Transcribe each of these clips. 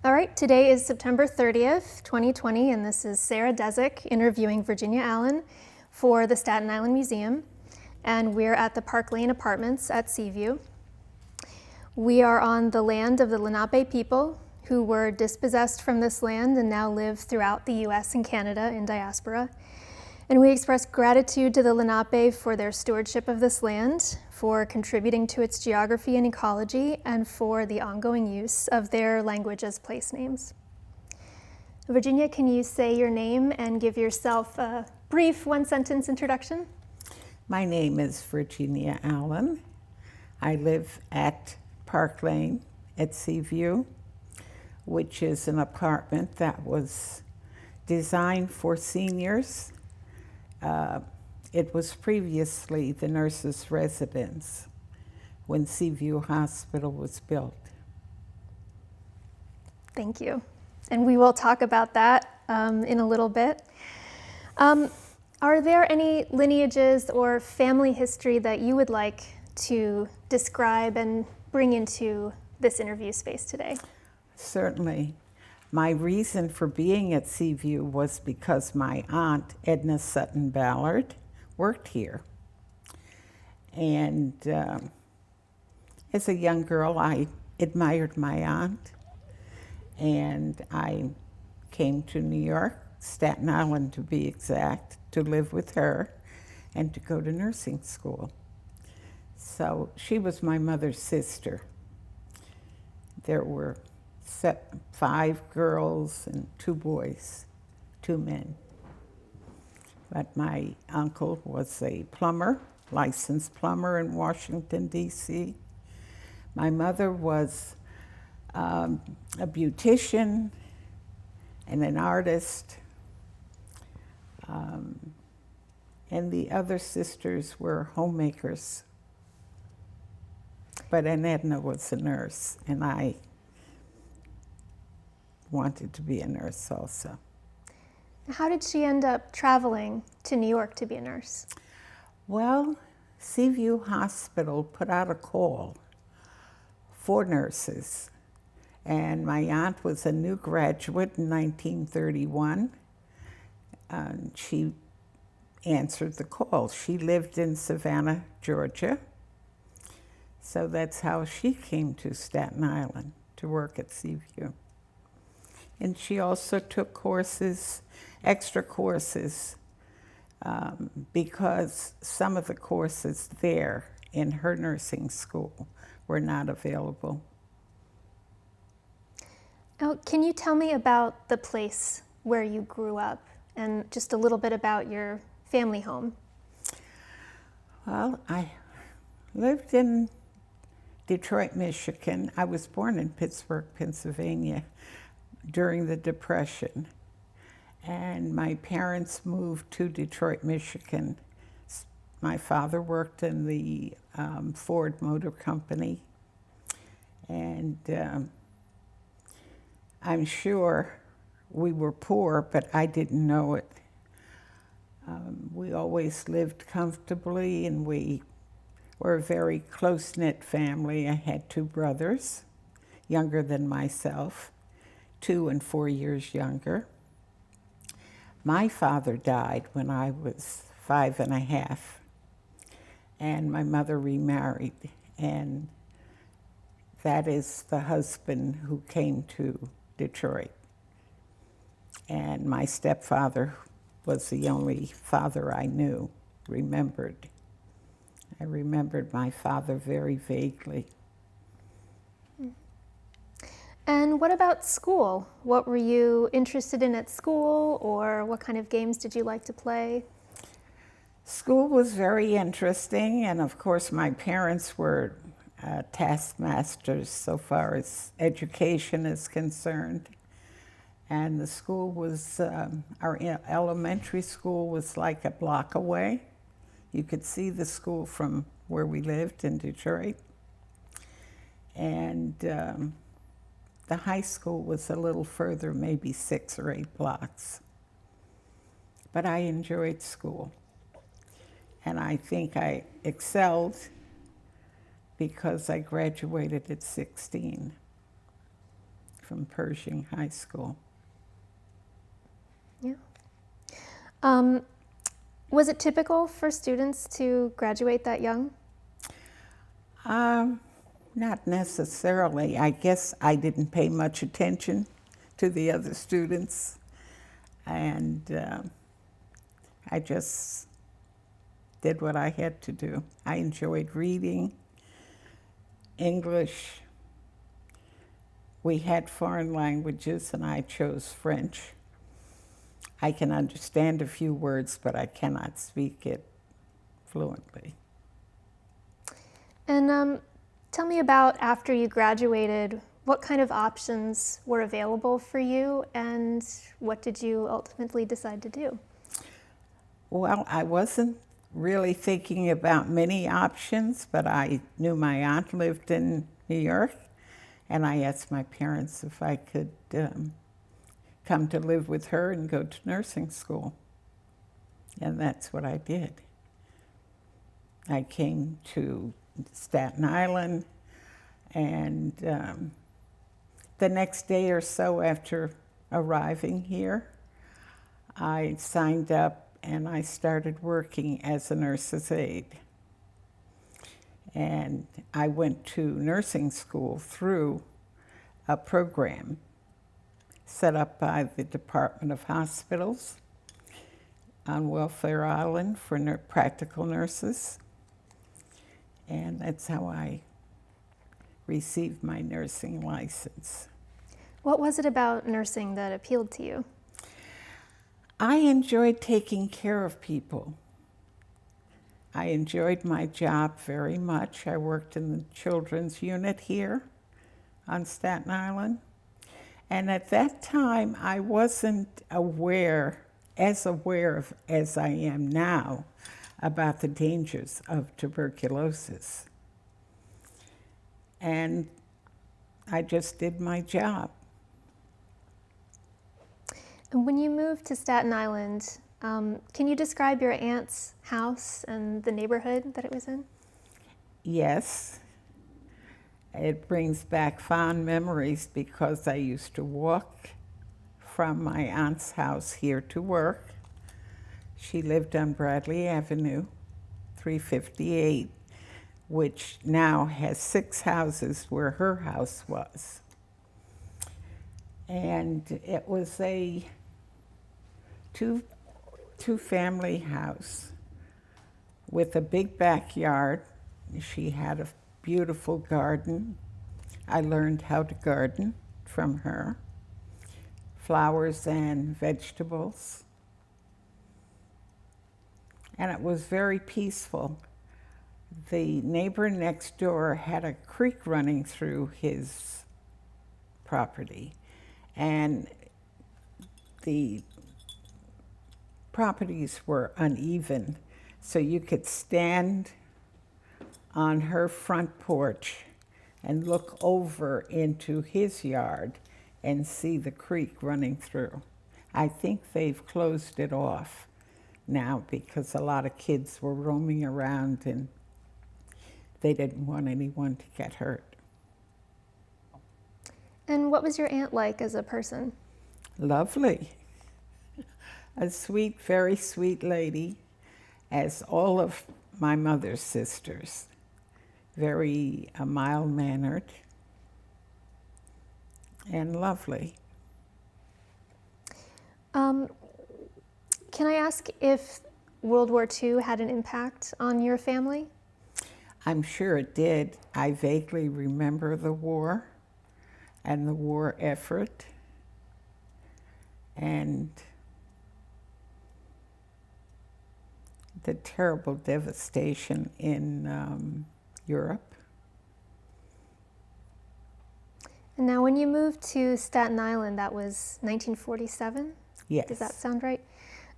All right, today is September 30th, 2020, and this is Sarah Dziedzic interviewing Virginia Allen for the Staten Island Museum, and we're at the Park Lane Apartments at Seaview. We are on the land of the Lenape people who were dispossessed from this land and now live throughout the US and Canada in diaspora. And we express gratitude to the Lenape for their stewardship of this land, for contributing to its geography and ecology, and for the ongoing use of their language as place names. Virginia, can you say your name and give yourself a brief one-sentence introduction? My name is Virginia Allen. I live at Park Lane at Seaview, which is an apartment that was designed for seniors. It was previously the nurses' residence when Seaview Hospital was built. Thank you. And we will talk about that in a little bit. Are there any lineages or family history that you would like to describe and bring into this interview space today? Certainly. My reason for being at Seaview was because my aunt, Edna Sutton Ballard, worked here. And as a young girl, I admired my aunt. And I came to New York, Staten Island to be exact, to live with her and to go to nursing school. So she was my mother's sister. There were 5 girls and 2 boys, 2 men. But my uncle was a plumber, licensed plumber in Washington, D.C. My mother was a beautician and an artist. And the other sisters were homemakers. But Edna was a nurse, and I wanted to be a nurse also. How did she end up traveling to New York to be a nurse? Well, Seaview Hospital put out a call for nurses, and my aunt was a new graduate in 1931, and she answered the call. She lived in Savannah, Georgia, so that's how she came to Staten Island to work at Seaview. And she also took courses, extra courses, because some of the courses there in her nursing school were not available. Now, can you tell me about the place where you grew up and just a little bit about your family home? Well, I lived in Detroit, Michigan. I was born in Pittsburgh, Pennsylvania during the Depression. And my parents moved to Detroit, Michigan. My father worked in the Ford Motor Company. And I'm sure we were poor, but I didn't know it. We always lived comfortably, and we were a very close-knit family. I had 2 brothers, younger than myself, 2 and 4 years younger. My father died when I was 5 and a half, and my mother remarried, and that is the husband who came to Detroit. And my stepfather was the only father I knew, remembered. I remembered my father very vaguely. And what about school? What were you interested in at school, or what kind of games did you like to play? School was very interesting, and of course my parents were taskmasters so far as education is concerned. And the school was, our elementary school was like a block away. You could see the school from where we lived in Detroit. And the high school was a little further, maybe 6 or 8 blocks. But I enjoyed school. And I think I excelled because I graduated at 16. from Pershing High School. Yeah. Was it typical for students to graduate that young? Not necessarily. I guess I didn't pay much attention to the other students, and I just did what I had to do. I enjoyed reading, English. We had foreign languages, and I chose French. I can understand a few words, but I cannot speak it fluently. And tell me about after you graduated, what kind of options were available for you, and what did you ultimately decide to do? Well, I wasn't really thinking about many options, but I knew my aunt lived in New York, and I asked my parents if I could come to live with her and go to nursing school. And that's what I did. I came to Staten Island, and the next day or so after arriving here, I signed up and I started working as a nurse's aide. And I went to nursing school through a program set up by the Department of Hospitals on Welfare Island for practical nurses. And that's how I received my nursing license. What was it about nursing that appealed to you? I enjoyed taking care of people. I enjoyed my job very much. I worked in the children's unit here on Staten Island. And at that time, I wasn't aware as I am now about the dangers of tuberculosis. And I just did my job. And when you moved to Staten Island, can you describe your aunt's house and the neighborhood that it was in? Yes. It brings back fond memories because I used to walk from my aunt's house here to work. She lived on Bradley Avenue, 358, which now has 6 houses where her house was. And it was a two-family house with a big backyard. She had a beautiful garden. I learned how to garden from her. Flowers and vegetables. And it was very peaceful. The neighbor next door had a creek running through his property, and the properties were uneven, so you could stand on her front porch and look over into his yard and see the creek running through. I think they've closed it off now because a lot of kids were roaming around and they didn't want anyone to get hurt. And what was your aunt like as a person? Lovely. A sweet, very sweet lady, as all of my mother's sisters. Very mild-mannered and lovely. Can I ask if World War II had an impact on your family? I'm sure it did. I vaguely remember the war and the war effort, and the terrible devastation in Europe. And now when you moved to Staten Island, that was 1947? Yes. Does that sound right?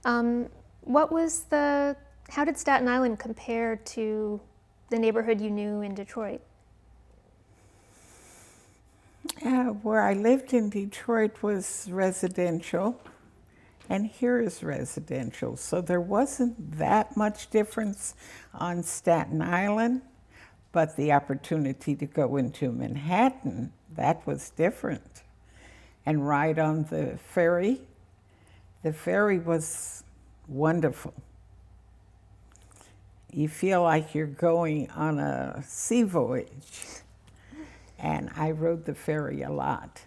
How did Staten Island compare to the neighborhood you knew in Detroit? Where I lived in Detroit was residential, and here is residential. So there wasn't that much difference on Staten Island, but the opportunity to go into Manhattan, that was different. and ride on the ferry. The ferry was wonderful. You feel like you're going on a sea voyage. And I rode the ferry a lot.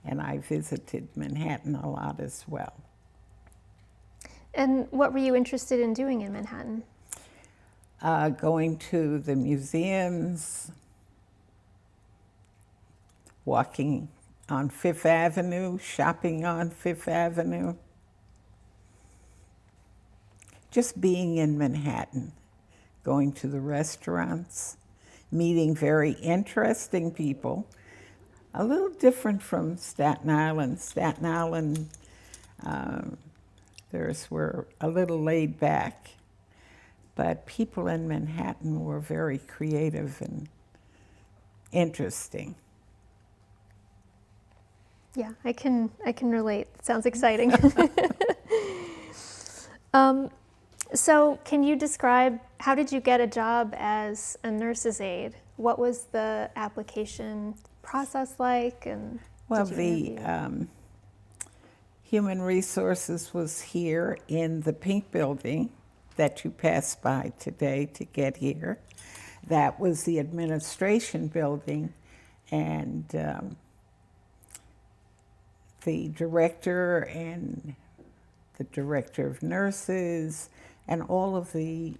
And I visited Manhattan a lot as well. And what were you interested in doing in Manhattan? Going to the museums, walking on Fifth Avenue, shopping on Fifth Avenue. Just being in Manhattan, going to the restaurants, meeting very interesting people, a little different from Staten Island. Staten Island, theirs were a little laid back, but people in Manhattan were very creative and interesting. Yeah, I can relate. It sounds exciting. So can you describe, how did you get a job as a nurse's aide? What was the application process like? And Well, did you the interview? Human Resources was here in the pink building that you passed by today to get here. That was the administration building, and the director and the director of nurses and all of the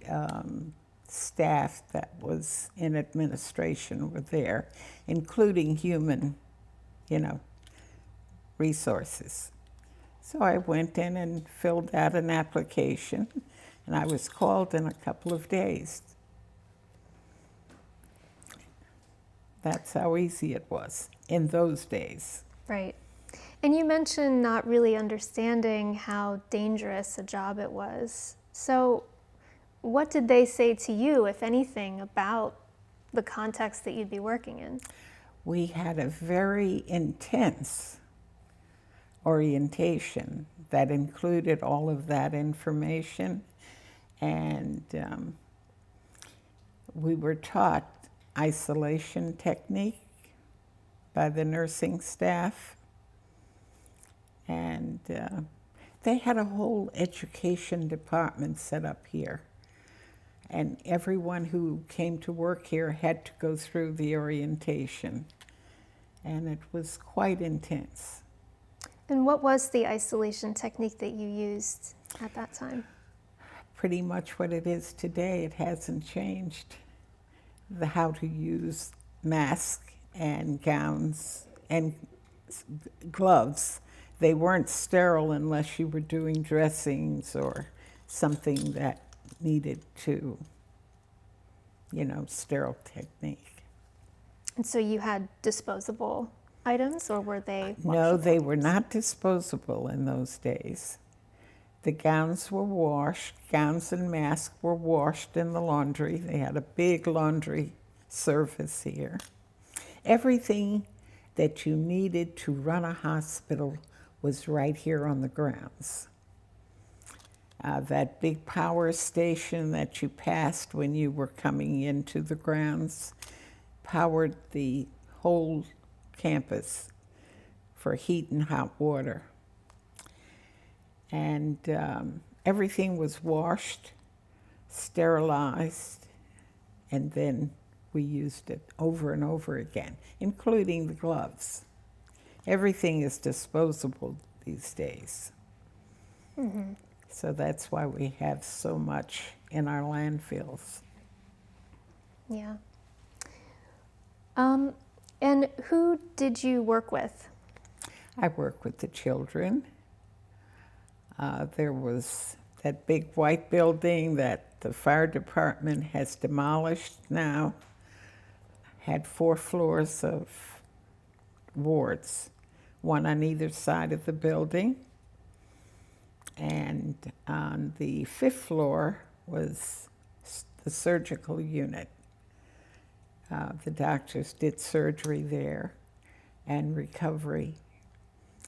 staff that was in administration were there, including human, resources. So I went in and filled out an application, and I was called in a couple of days. That's how easy it was in those days. Right. And you mentioned not really understanding how dangerous a job it was. So what did they say to you, if anything, about the context that you'd be working in? We had a very intense orientation that included all of that information, and we were taught isolation technique by the nursing staff, and they had a whole education department set up here, and everyone who came to work here had to go through the orientation, and it was quite intense. And what was the isolation technique that you used at that time? Pretty much what it is today. It hasn't changed. How to use masks and gowns and gloves. They weren't sterile unless you were doing dressings or something that needed to, sterile technique. And so you had disposable items, or were they No, washable they were items? not disposable in those days. The gowns were washed. Gowns and masks were washed in the laundry. They had a big laundry service here. Everything that you needed to run a hospital was right here on the grounds. That big power station that you passed when you were coming into the grounds powered the whole campus for heat and hot water. And everything was washed, sterilized, and then we used it over and over again, including the gloves. Everything is disposable these days. Mm-hmm. So that's why we have so much in our landfills. Yeah. And who did you work with? I work with the children. There was that big white building that the fire department has demolished now. Had 4 floors of wards, one on either side of the building. And on the 5th floor was the surgical unit. The doctors did surgery there and recovery.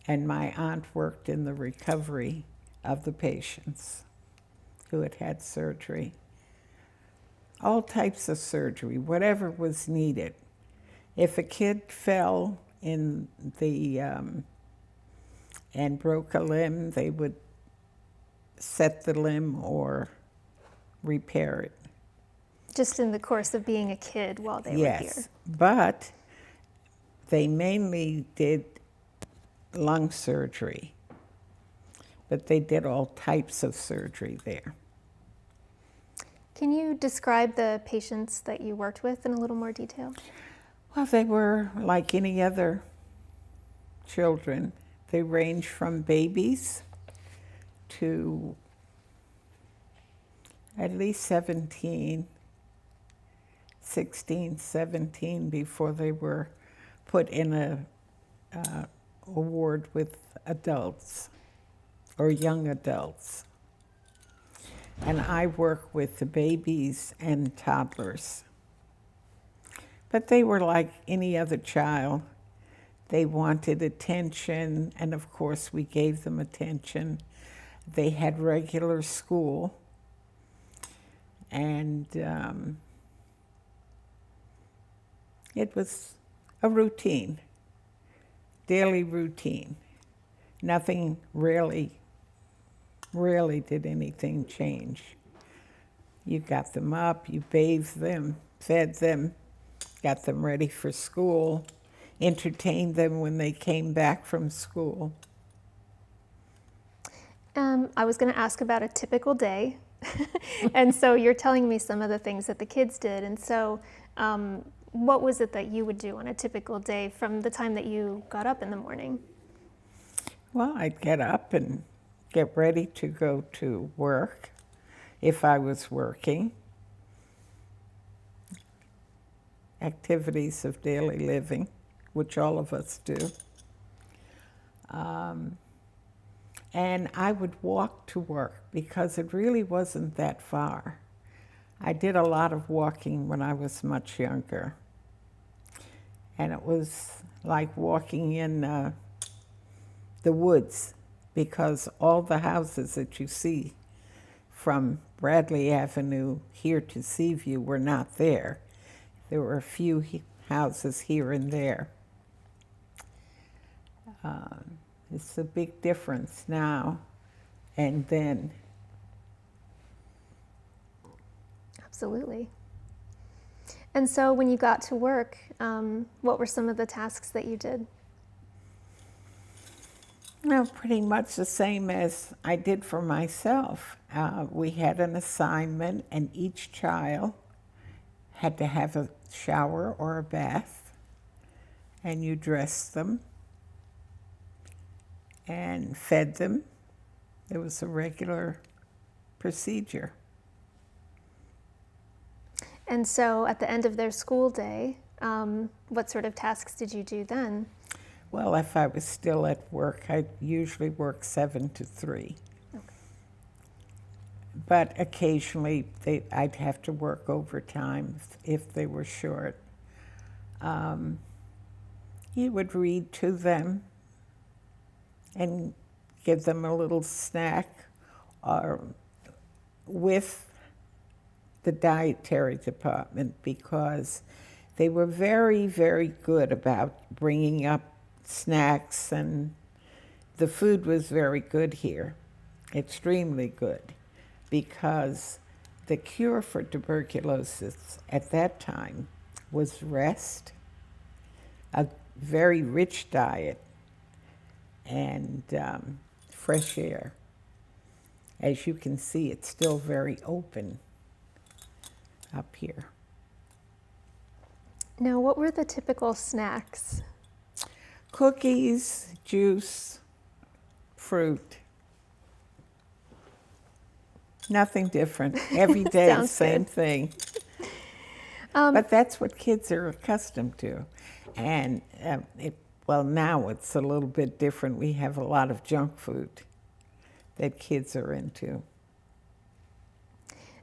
And my aunt worked in the recovery of the patients who had had surgery. All types of surgery, whatever was needed. If a kid fell in the and broke a limb, they would set the limb or repair it. Just in the course of being a kid while they were here. Yes, but they mainly did lung surgery, but they did all types of surgery there. Can you describe the patients that you worked with in a little more detail? Well, they were like any other children. They range from babies to at least 16, 17 before they were put in a ward with adults or young adults. And I work with the babies and toddlers. But they were like any other child. They wanted attention, and of course we gave them attention. They had regular school, and it was a routine, daily routine. Nothing rarely did anything change. You got them up, you bathed them, fed them, got them ready for school, entertained them when they came back from school. I was going to ask about a typical day. And so you're telling me some of the things that the kids did. And so what was it that you would do on a typical day from the time that you got up in the morning? Well, I'd get up and get ready to go to work if I was working. Activities of daily living, which all of us do. And I would walk to work because it really wasn't that far. I did a lot of walking when I was much younger. And it was like walking in the woods, because all the houses that you see from Bradley Avenue here to Seaview were not there. There were a few houses here and there. It's a big difference now and then. Absolutely. And so when you got to work, what were some of the tasks that you did? Well, pretty much the same as I did for myself. We had an assignment, and each child had to have a shower or a bath, and you dressed them and fed them. It was a regular procedure. And so at the end of their school day, what sort of tasks did you do then? Well, if I was still at work, I usually work 7 to 3. Okay. But occasionally I'd have to work overtime if they were short. You would read to them and give them a little snack with the dietary department, because they were very, very good about bringing up snacks, and the food was very good here, extremely good, because the cure for tuberculosis at that time was rest, a very rich diet, and fresh air. As you can see, it's still very open up here. Now, what were the typical snacks? Cookies, juice, fruit. Nothing different. Every day, Sounds same good. thing. But that's what kids are accustomed to. And well, now it's a little bit different. We have a lot of junk food that kids are into.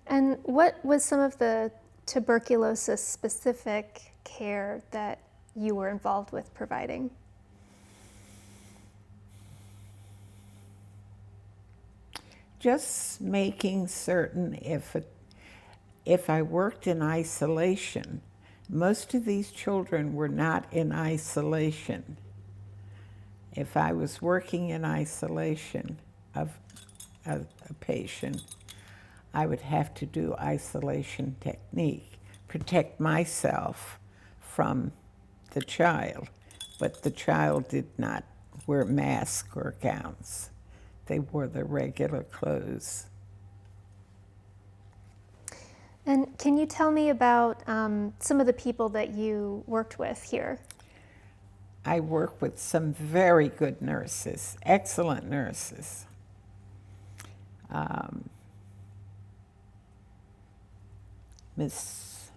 And what was some of the tuberculosis-specific care that you were involved with providing? Just making certain if I worked in isolation, Most of these children were not in isolation. If I was working in isolation of a patient, I would have to do isolation technique, protect myself from the child, but the child did not wear masks or gowns. They wore the regular clothes. And can you tell me about some of the people that you worked with here? I work with some very good nurses, excellent nurses. Miss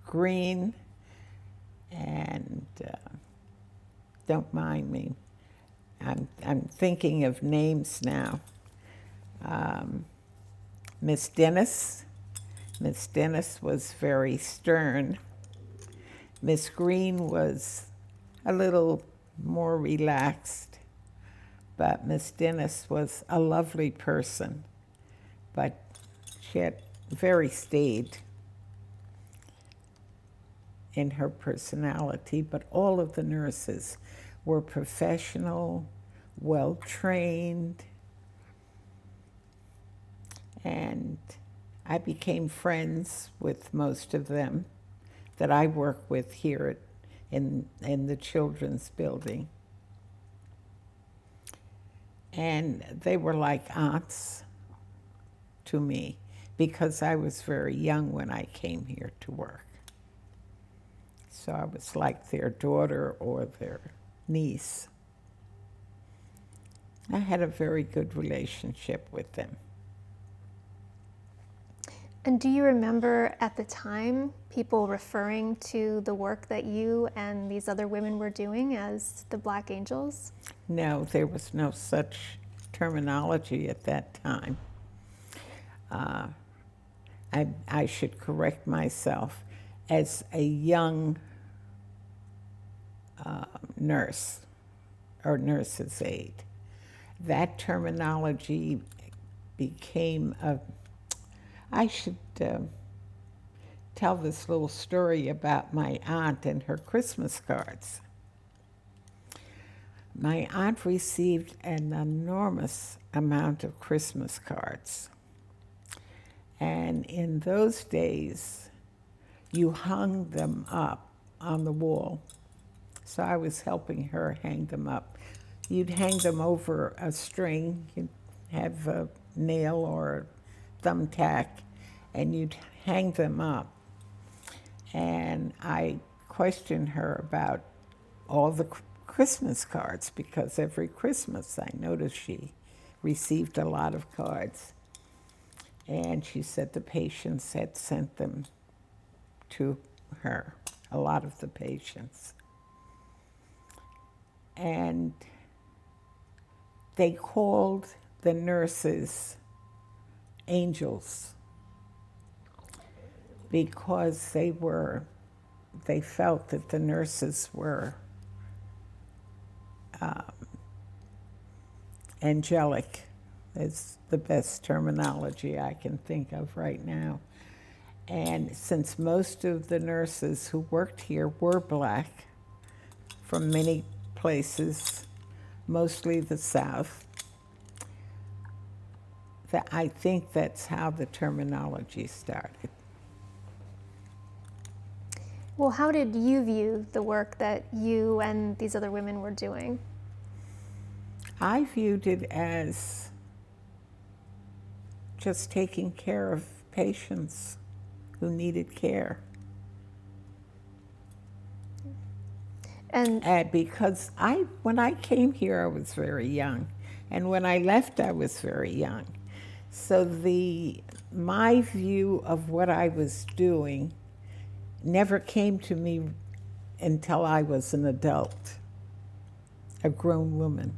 Green, and don't mind me, I'm thinking of names now. Miss Dennis. Miss Dennis was very stern. Miss Green was a little more relaxed, but Miss Dennis was a lovely person, but she had very staid in her personality, but all of the nurses were professional, well-trained, and I became friends with most of them that I work with here in the children's building. And they were like aunts to me because I was very young when I came here to work. So I was like their daughter or their niece. I had a very good relationship with them. And do you remember at the time people referring to the work that you and these other women were doing as the Black Angels? No, there was no such terminology at that time. I should correct myself. As a young nurse or nurse's aide, that terminology became I should tell this little story about my aunt and her Christmas cards. My aunt received an enormous amount of Christmas cards. And in those days, you hung them up on the wall. So I was helping her hang them up. You'd hang them over a string. You'd have a nail or a thumbtack, and you'd hang them up. And I questioned her about all the Christmas cards, because every Christmas I noticed she received a lot of cards. And she said the patients had sent them to her, a lot of the patients. And they called the nurses angels because they felt that the nurses were angelic, is the best terminology I can think of right now. And since most of the nurses who worked here were Black from many places, mostly the South, I think that's how the terminology started. Well, how did you view the work that you and these other women were doing? I viewed it as just taking care of patients who needed care. And because when I came here, I was very young. And when I left, I was very young. So my view of what I was doing never came to me until I was an adult, a grown woman.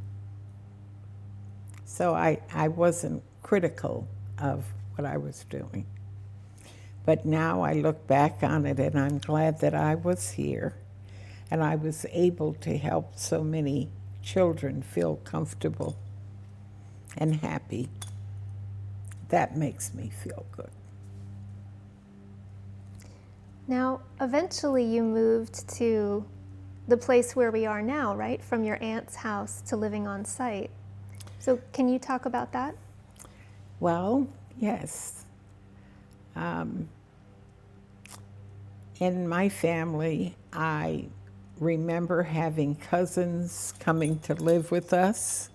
So I wasn't critical of what I was doing. But now I look back on it and I'm glad that I was here and I was able to help so many children feel comfortable and happy. That makes me feel good. Now, eventually you moved to the place where we are now, right? From your aunt's house to living on site. So can you talk about that? Well, yes. In my family, I remember having cousins coming to live with us.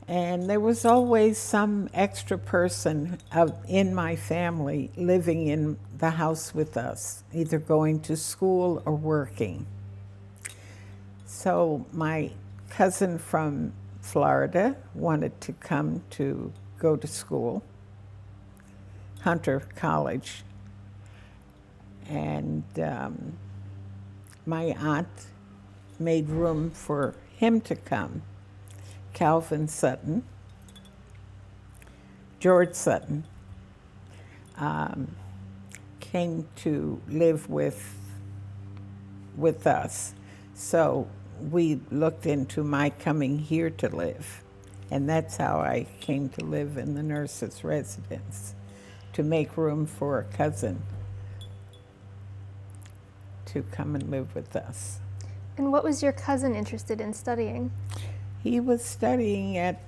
And there was always some extra person in my family living in the house with us, either going to school or working. So my cousin from Florida wanted to come to go to school, Hunter College. And my aunt made room for him to come. Calvin Sutton, George Sutton, came to live with us. So we looked into my coming here to live. And that's how I came to live in the nurse's residence, to make room for a cousin to come and live with us. And what was your cousin interested in studying? He was studying at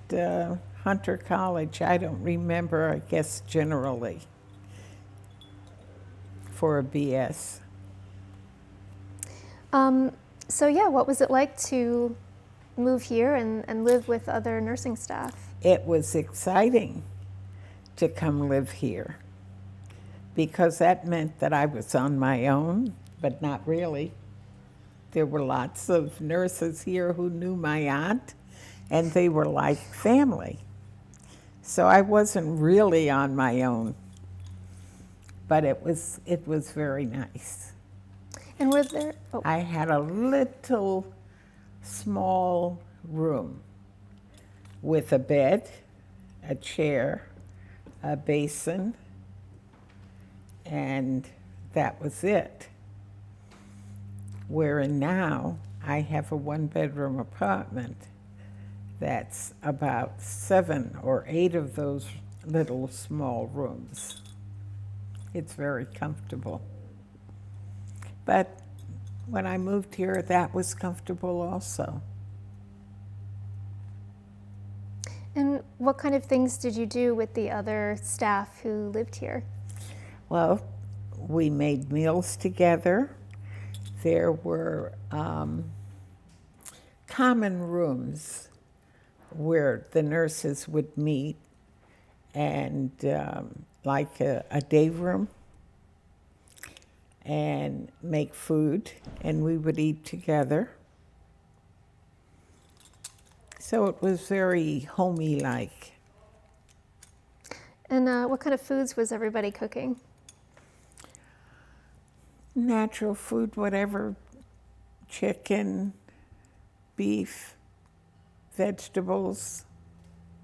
Hunter College. I don't remember, I guess generally, for a BS. So yeah, what was it like to move here and live with other nursing staff? It was exciting to come live here because that meant that I was on my own, but not really. There were lots of nurses here who knew my aunt, and they were like family. So I wasn't really on my own, but it was very nice. And were there, I had a little small room with a bed, a chair, a basin, and that was it. Wherein now I have a one-bedroom apartment that's about 7 or 8 of those little small rooms. It's very comfortable. But when I moved here, that was comfortable also. and what kind of things did you do with the other staff who lived here? Well, we made meals together. There were common rooms where the nurses would meet, and like a day room, and make food, and we would eat together. So it was very homey-like. And what kind of foods was everybody cooking? Natural food, whatever, chicken, beef, vegetables,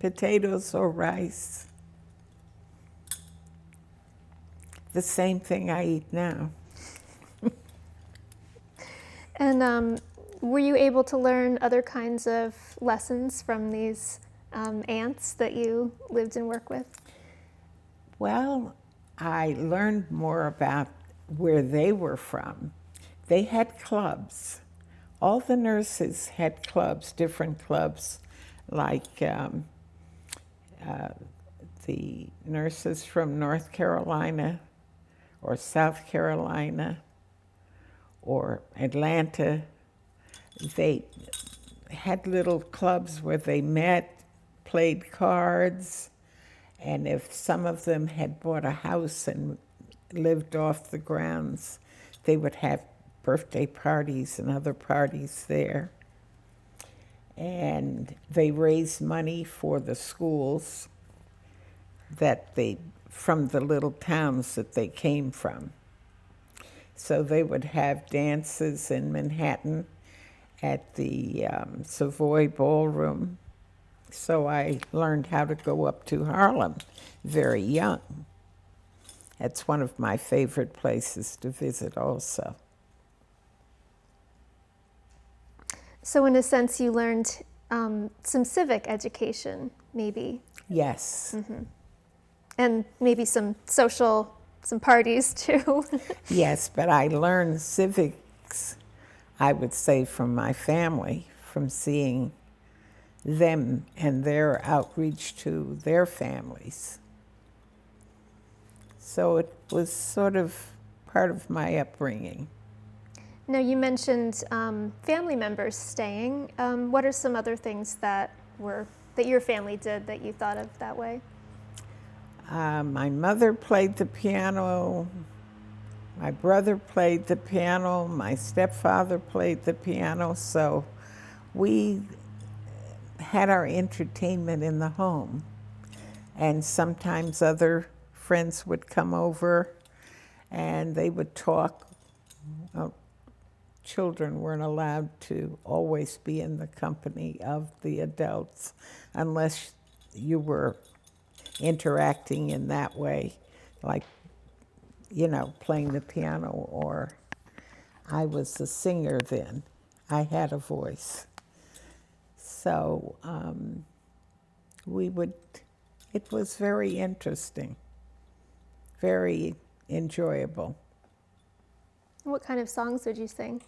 potatoes or rice. The same thing I eat now. And were you able to learn other kinds of lessons from these aunts that you lived and worked with? Well, I learned more about where they were from. They had clubs. All the nurses had clubs, different clubs, like the nurses from North Carolina or South Carolina or Atlanta. They had little clubs where they met, played cards, and if some of them had bought a house and lived off the grounds, they would have birthday parties and other parties there. And they raised money for the schools from the little towns that they came from. So they would have dances in Manhattan at the Savoy Ballroom. So I learned how to go up to Harlem very young. It's one of my favorite places to visit also. So in a sense, you learned some civic education, maybe. Yes. Mm-hmm. And maybe some social some parties too. Yes, but I learned civics, I would say, from my family, from seeing them and their outreach to their families. So it was sort of part of my upbringing. Now, you mentioned family members staying. What are some other things that your family did that you thought of that way? My mother played the piano, my brother played the piano, my stepfather played the piano, so we had our entertainment in the home. And sometimes other friends would come over and they would talk. Children weren't allowed to always be in the company of the adults unless you were interacting in that way, like, playing the piano, or I was a singer then. I had a voice. So it was very interesting, very enjoyable. What kind of songs would you sing?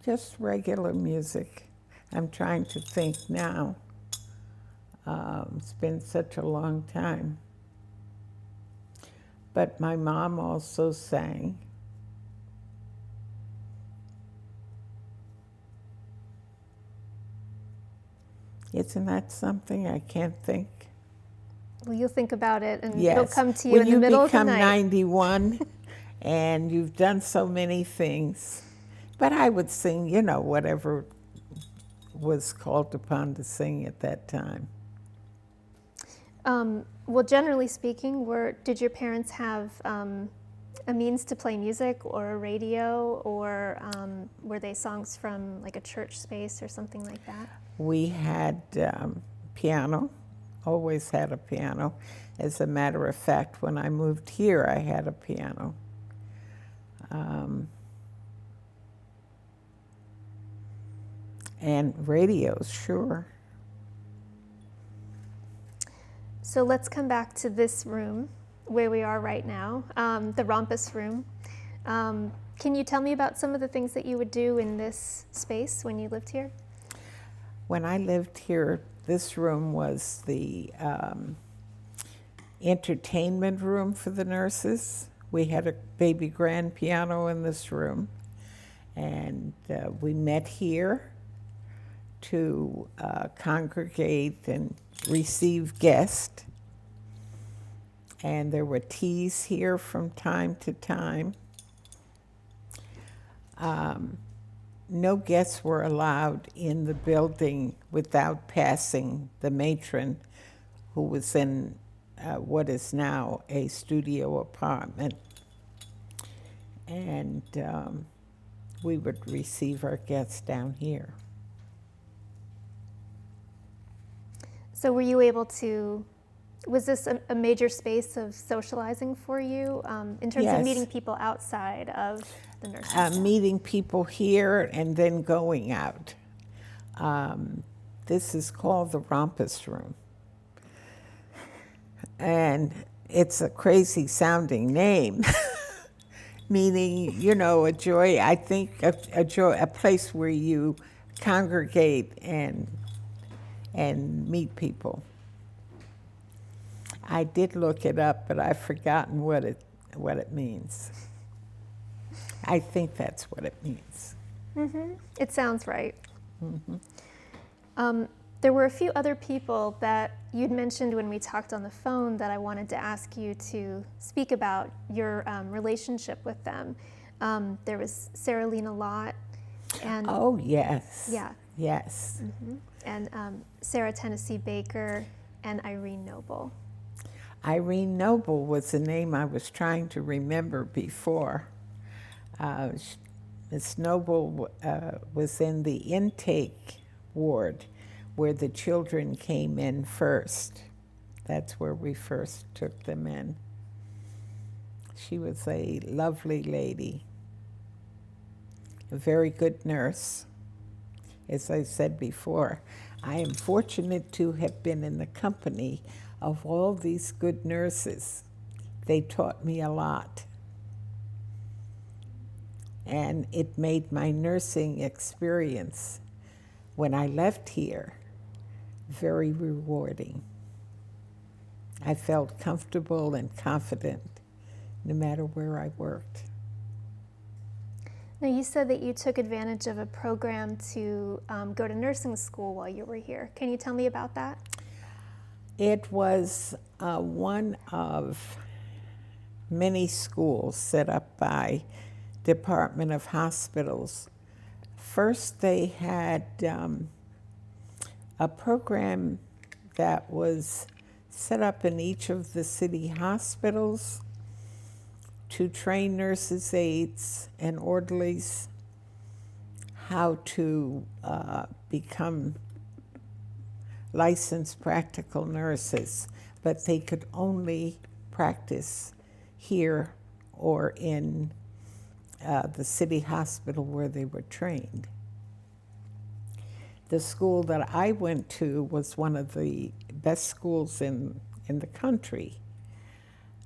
Just regular music. I'm trying to think now. It's been such a long time. But my mom also sang. Isn't that something? I can't think. Well, you'll think about it, and Yes. it'll come to you in the middle of the night. When you become 91 and you've done so many things, but I would sing, whatever was called upon to sing at that time. Well, generally speaking, did your parents have a means to play music or a radio, or were they songs from like a church space or something like that? We had piano, always had a piano. As a matter of fact, when I moved here, I had a piano. And radios, sure. So let's come back to this room where we are right now, the Rumpus Room. Can you tell me about some of the things that you would do in this space when you lived here? When I lived here, this room was the entertainment room for the nurses. We had a baby grand piano in this room, and we met here to congregate and receive guests. And there were teas here from time to time. No guests were allowed in the building without passing the matron, who was in what is now a studio apartment. And we would receive our guests down here. So were you able to, was this a major space of socializing for you in terms Yes. of meeting people outside of the nursing home? Meeting people here and then going out. This is called the Rumpus Room. And it's a crazy sounding name, meaning, a joy, I think, a joy, a place where you congregate and meet people. I did look it up, but I've forgotten what it means. I think that's what it means. Mm-hmm. It sounds right. Mm-hmm. There were a few other people that you'd mentioned when we talked on the phone that I wanted to ask you to speak about your relationship with them. There was Sarah Lott and oh yes, yeah, yes, mm-hmm. and Sarah Tennessee Baker and Irene Noble. Irene Noble was the name I was trying to remember before. Miss Noble was in the intake ward where the children came in first. That's where we first took them in. She was a lovely lady, a very good nurse, As I said before, I am fortunate to have been in the company of all these good nurses. They taught me a lot. And it made my nursing experience, when I left here, very rewarding. I felt comfortable and confident no matter where I worked. Now, you said that you took advantage of a program to go to nursing school while you were here. Can you tell me about that? It was one of many schools set up by Department of Hospitals. First, they had a program that was set up in each of the city hospitals to train nurses' aides and orderlies how to become licensed practical nurses, but they could only practice here or in the city hospital where they were trained. The school that I went to was one of the best schools in the country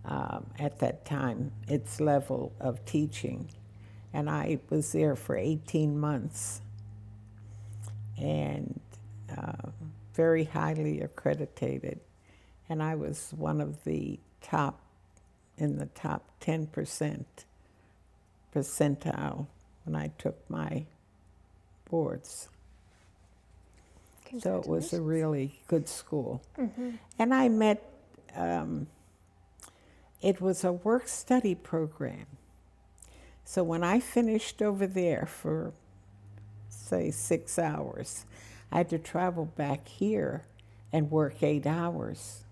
at that time, its level of teaching. And I was there for 18 months and very highly accredited. And I was one of the in the top 10% percentile when I took my boards. So it was a really good school. Mm-hmm. And I met, it was a work-study program. So when I finished over there for, say, 6 hours, I had to travel back here and work 8 hours.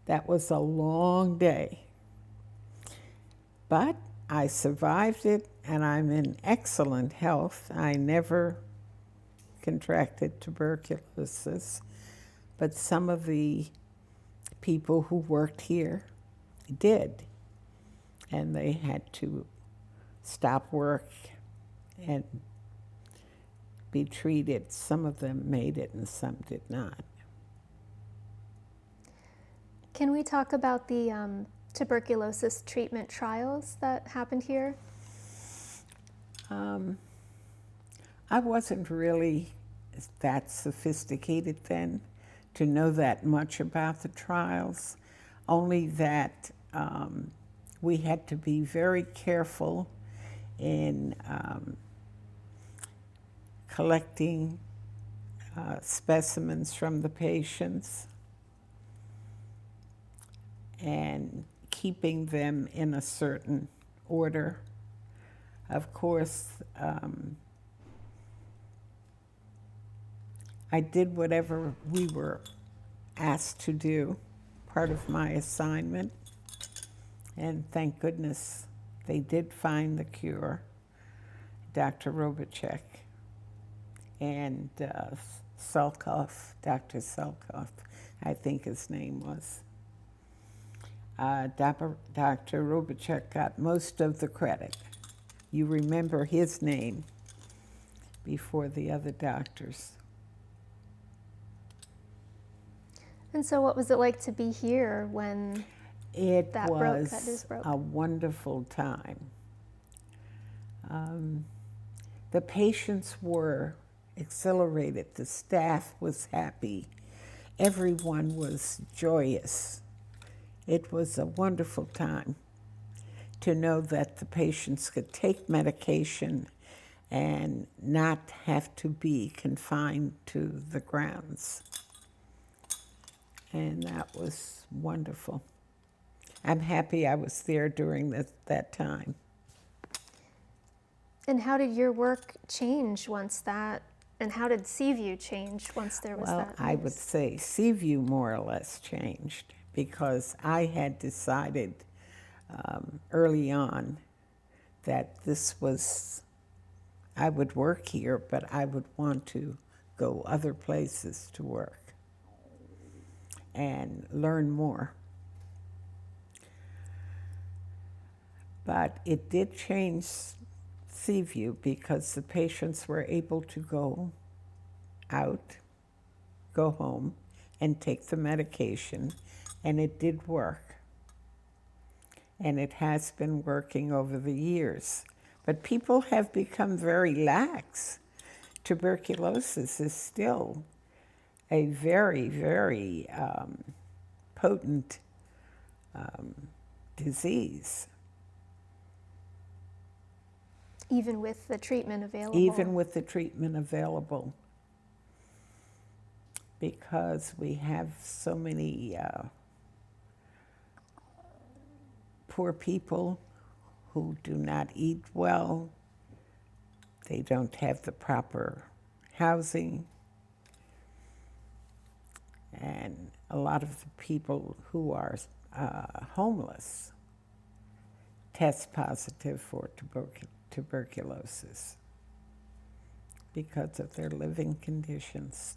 That was a long day. But I survived it, and I'm in excellent health. I never contracted tuberculosis, but some of the people who worked here did, and they had to stop work and be treated. Some of them made it and some did not. Can we talk about the tuberculosis treatment trials that happened here? I wasn't really that sophisticated then to know that much about the trials, only that we had to be very careful in collecting specimens from the patients and keeping them in a certain order. Of course, I did whatever we were asked to do, part of my assignment, and thank goodness they did find the cure. Dr. Robacek and Selkoff, Dr. Selkoff, I think his name was. Dr. Robacek got most of the credit. You remember his name before the other doctors. And so what was it like to be here when that news broke? It was a wonderful time. The patients were exhilarated. The staff was happy. Everyone was joyous. It was a wonderful time to know that the patients could take medication and not have to be confined to the grounds. And that was wonderful. I'm happy I was there during that time. And how did your work change once that, and how did Seaview change once there was that news? Well, I would say Seaview more or less changed because I had decided early on that I would work here, but I would want to go other places to work and learn more. But it did change Seaview because the patients were able to go out, go home, and take the medication, and it did work. And it has been working over the years. But people have become very lax. Tuberculosis is still a very, very potent disease. Even with the treatment available? Even with the treatment available. Because we have so many poor people who do not eat well. They don't have the proper housing. And a lot of the people who are homeless test positive for tuberculosis because of their living conditions.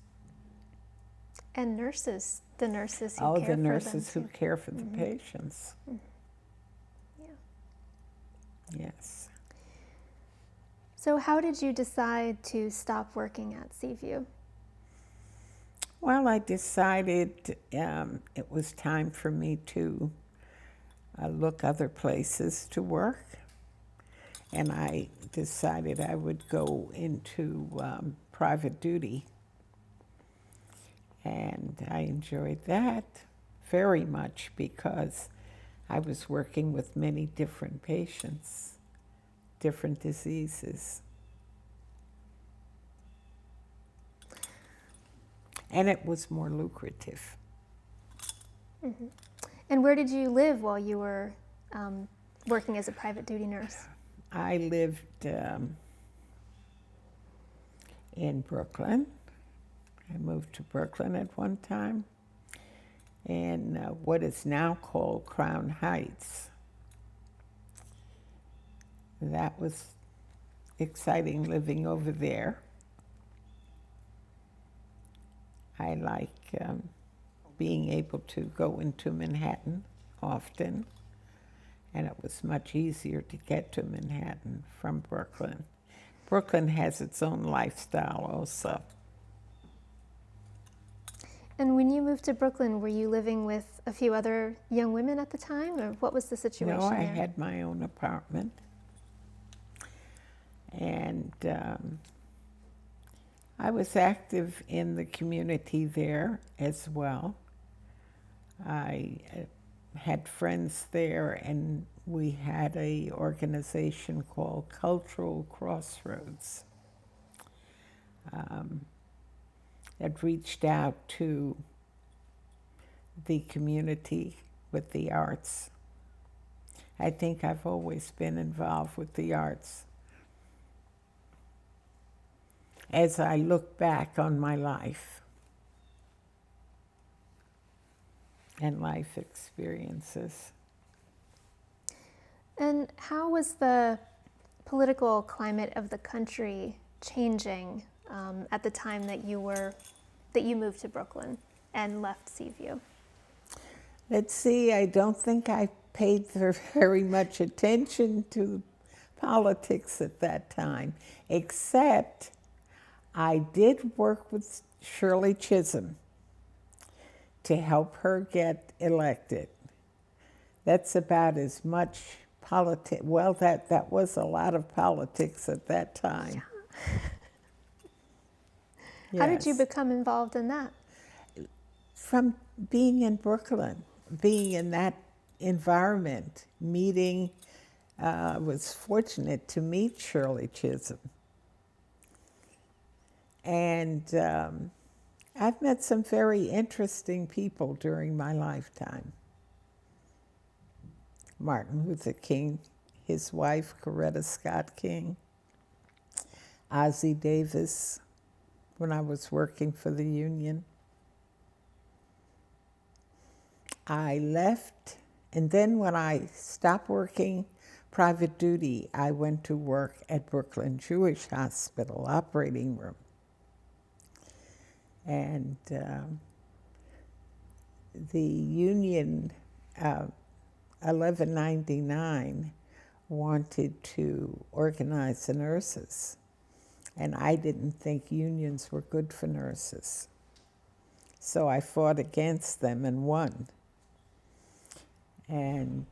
And nurses, the nurses who Oh, care the for nurses them who too. care for the patients. Yeah. Yes. So how did you decide to stop working at Seaview? Well, I decided it was time for me to look other places to work. And I decided I would go into private duty. And I enjoyed that very much because I was working with many different patients, different diseases. And it was more lucrative. Mm-hmm. And where did you live while you were working as a private duty nurse? I lived in Brooklyn. I moved to Brooklyn at one time, in what is now called Crown Heights. That was exciting living over there. I like being able to go into Manhattan often, and it was much easier to get to Manhattan from Brooklyn. Brooklyn has its own lifestyle also. And when you moved to Brooklyn, were you living with a few other young women at the time, or what was the situation No, I there? had my own apartment. And I was active in the community there as well. I had friends there, and we had an organization called Cultural Crossroads that reached out to the community with the arts. I think I've always been involved with the arts. As I look back on my life and life experiences. And how was the political climate of the country changing at the time that you moved to Brooklyn and left Seaview? Let's see, I don't think I paid very much attention to politics at that time, except I did work with Shirley Chisholm to help her get elected. That's about as much politics. Well, that was a lot of politics at that time. Yeah. How did you become involved in that? From being in Brooklyn, being in that environment, meeting, was fortunate to meet Shirley Chisholm. And I've met some very interesting people during my lifetime. Martin Luther King, his wife, Coretta Scott King, Ozzie Davis, when I was working for the union. I left, and then when I stopped working private duty, I went to work at Brooklyn Jewish Hospital operating room. And the union 1199 wanted to organize the nurses. And I didn't think unions were good for nurses. So I fought against them and won. And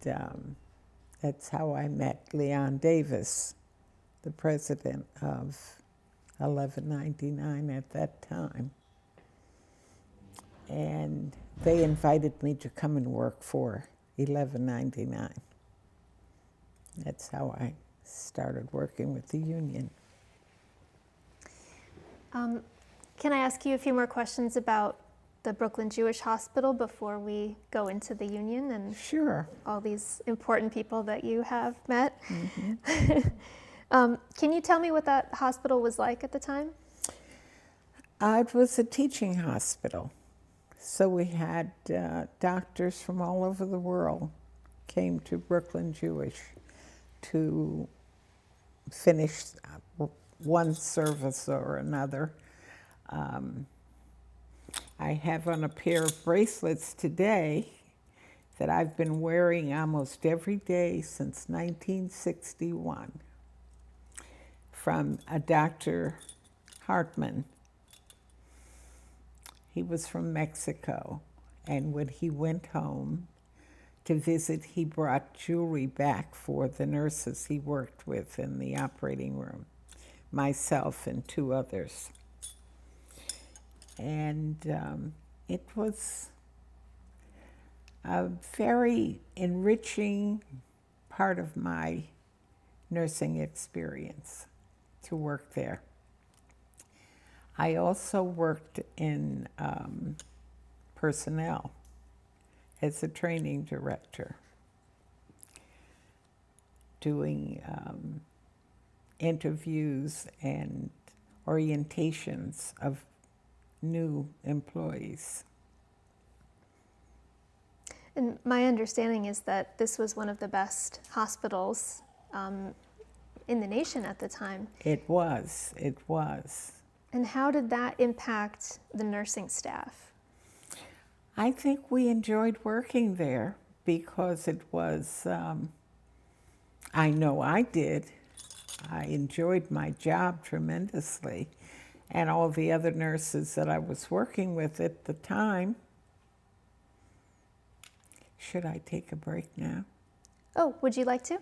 that's how I met Leon Davis, the president of 1199 at that time. And they invited me to come and work for 1199. That's how I started working with the union. Can I ask you a few more questions about the Brooklyn Jewish Hospital before we go into the union and Sure. all these important people that you have met? Mm-hmm. Can you tell me what that hospital was like at the time? It was a teaching hospital. So we had doctors from all over the world came to Brooklyn Jewish to finish one service or another. I have on a pair of bracelets today that I've been wearing almost every day since 1961 from a Dr. Hartman. He was from Mexico, and when he went home to visit, he brought jewelry back for the nurses he worked with in the operating room, myself and two others. And it was a very enriching part of my nursing experience to work there. I also worked in personnel as a training director, doing interviews and orientations of new employees. And my understanding is that this was one of the best hospitals in the nation at the time. It was. And how did that impact the nursing staff? I think we enjoyed working there because it was, I know I did. I enjoyed my job tremendously. And all the other nurses that I was working with at the time. Should I take a break now? Oh, would you like to?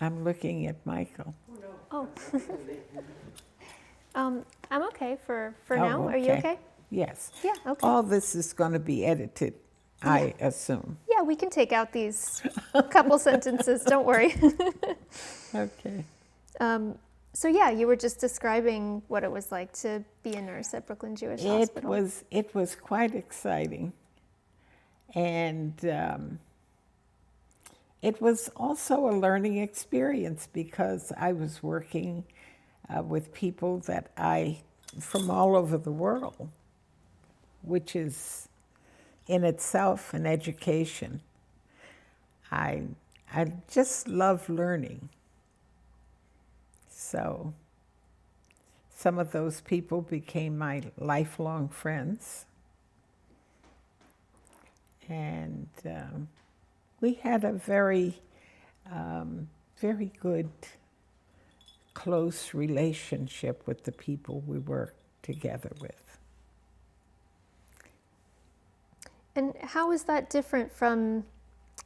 I'm looking at Michael. Oh. I'm okay for now. Oh, Are you okay? Yes. Yeah, okay. All this is going to be edited, I assume. Yeah, we can take out these couple sentences, don't worry. Okay. So yeah, you were just describing what it was like to be a nurse at Brooklyn Jewish Hospital. It was quite exciting. And it was also a learning experience because I was working with people that from all over the world, which is in itself an education. I just love learning. So some of those people became my lifelong friends. And we had a very, very good, close relationship with the people we worked together with. And how is that different from,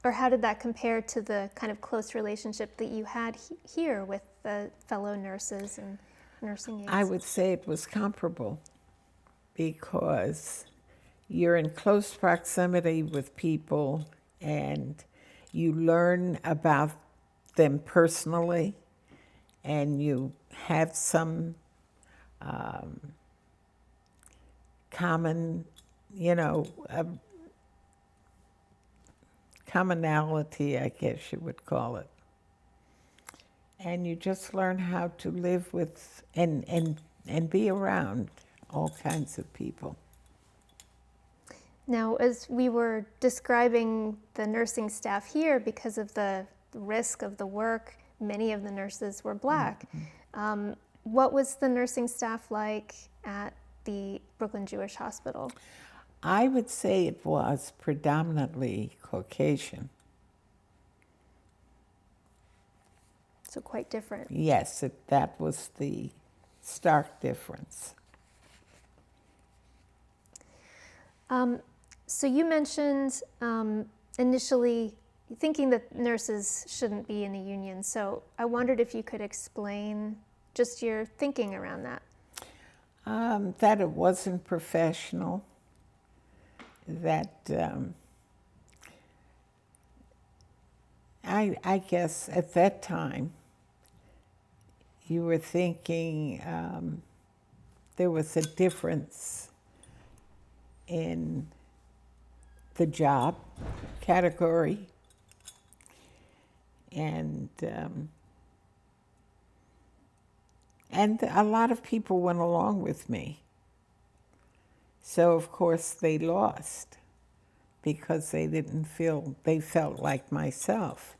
or how did that compare to the kind of close relationship that you had here with the fellow nurses and nursing aides? I would say it was comparable because you're in close proximity with people and you learn about them personally and you have some common, commonality, I guess you would call it. And you just learn how to live with and be around all kinds of people. Now, as we were describing the nursing staff here, because of the risk of the work, many of the nurses were Black. Mm-hmm. What was the nursing staff like at the Brooklyn Jewish Hospital? I would say it was predominantly Caucasian. So quite different. Yes, that was the stark difference. So you mentioned initially thinking that nurses shouldn't be in a union. So I wondered if you could explain just your thinking around that. That it wasn't professional, that I guess at that time you were thinking there was a difference in the job category, and a lot of people went along with me. So of course they lost because they felt like myself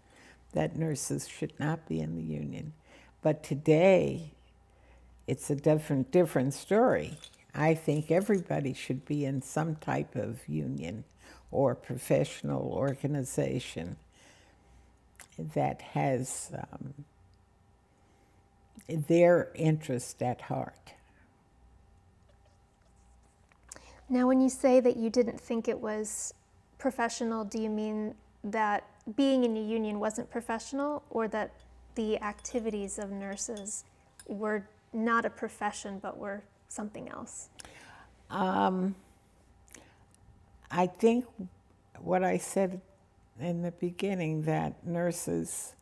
that nurses should not be in the union. But today it's a different story. I think everybody should be in some type of union or professional organization that has their interest at heart. Now, when you say that you didn't think it was professional, do you mean that being in a union wasn't professional, or that the activities of nurses were not a profession but were something else? I think what I said in the beginning, that nurses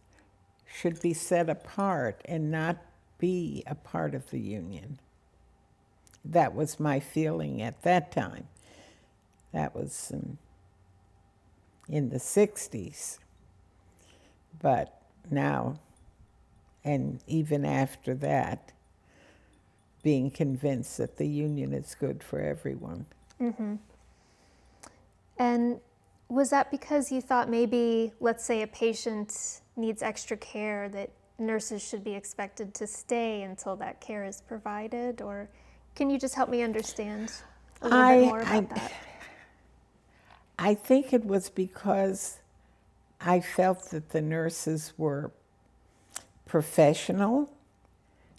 should be set apart and not be a part of the union. That was my feeling at that time. That was in the 60s. But now, and even after that, being convinced that the union is good for everyone. Mm-hmm. And was that because you thought maybe, let's say a patient needs extra care, that nurses should be expected to stay until that care is provided? Or can you just help me understand a little bit more about that? I think it was because I felt that the nurses were professional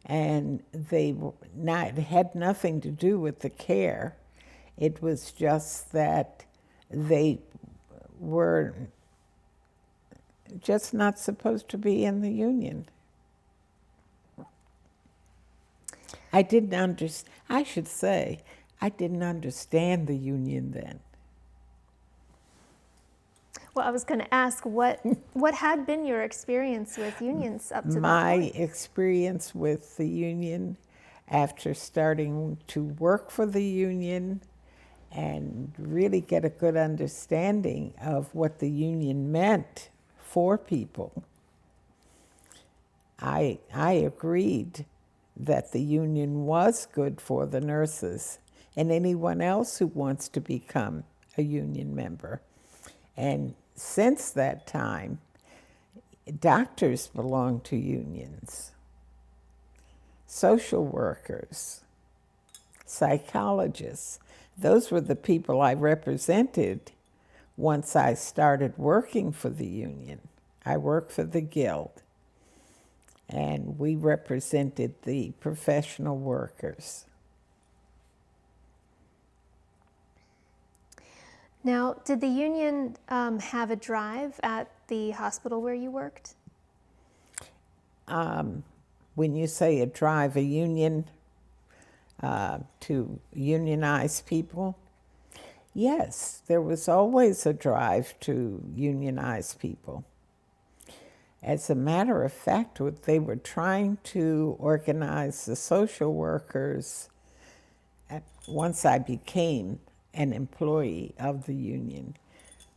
and they had nothing to do with the care. It was just that they were just not supposed to be in the union. I didn't understand the union then. Well, I was going to ask, what had been your experience with unions up to that point? My experience with the union, after starting to work for the union and really get a good understanding of what the union meant for people, I agreed that the union was good for the nurses and anyone else who wants to become a union member. And since that time, doctors belong to unions, social workers, psychologists. Those were the people I represented once I started working for the union. I worked for the Guild, and we represented the professional workers. Now, did the union have a drive at the hospital where you worked? When you say a drive, a union to unionize people, yes, there was always a drive to unionize people. As a matter of fact, they were trying to organize the social workers. Once I became an employee of the union,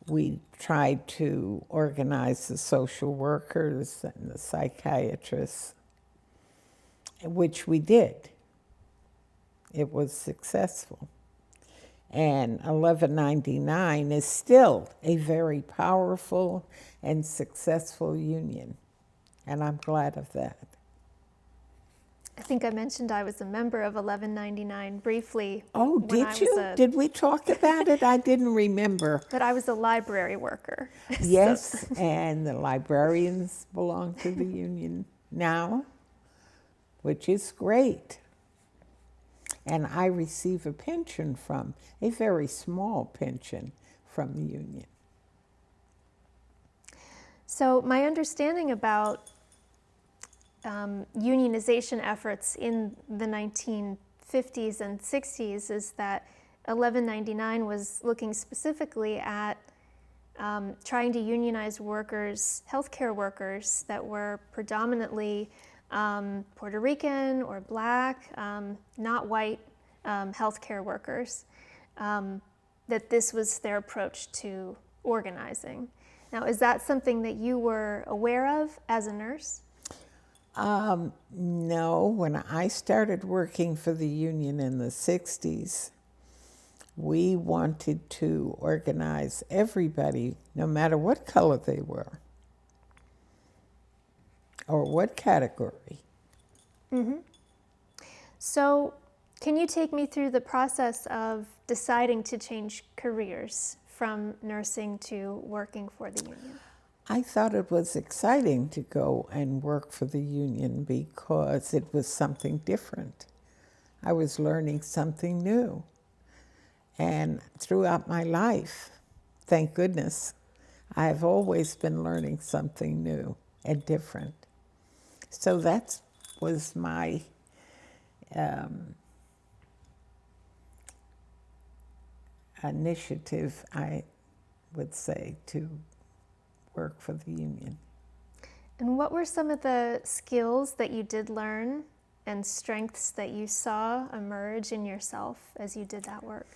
we tried to organize the social workers and the psychiatrists, which we did. It was successful. And 1199 is still a very powerful and successful union, and I'm glad of that. I think I mentioned I was a member of 1199 briefly. Oh, did you? Did we talk about it? I didn't remember. But I was a library worker. Yes, and the librarians belong to the union. now, which is great. And I receive a pension a very small pension from the union. So my understanding about unionization efforts in the 1950s and 60s is that 1199 was looking specifically at trying to unionize workers, healthcare workers that were predominantly Puerto Rican or Black, not white healthcare workers, that this was their approach to organizing. Now, is that something that you were aware of as a nurse? No, when I started working for the union in the 60s, we wanted to organize everybody, no matter what color they were or what category. Mm-hmm. So can you take me through the process of deciding to change careers from nursing to working for the union? I thought it was exciting to go and work for the union because it was something different. I was learning something new. And throughout my life, thank goodness, I've always been learning something new and different. So that was my initiative, I would say, to work for the union. And what were some of the skills that you did learn and strengths that you saw emerge in yourself as you did that work?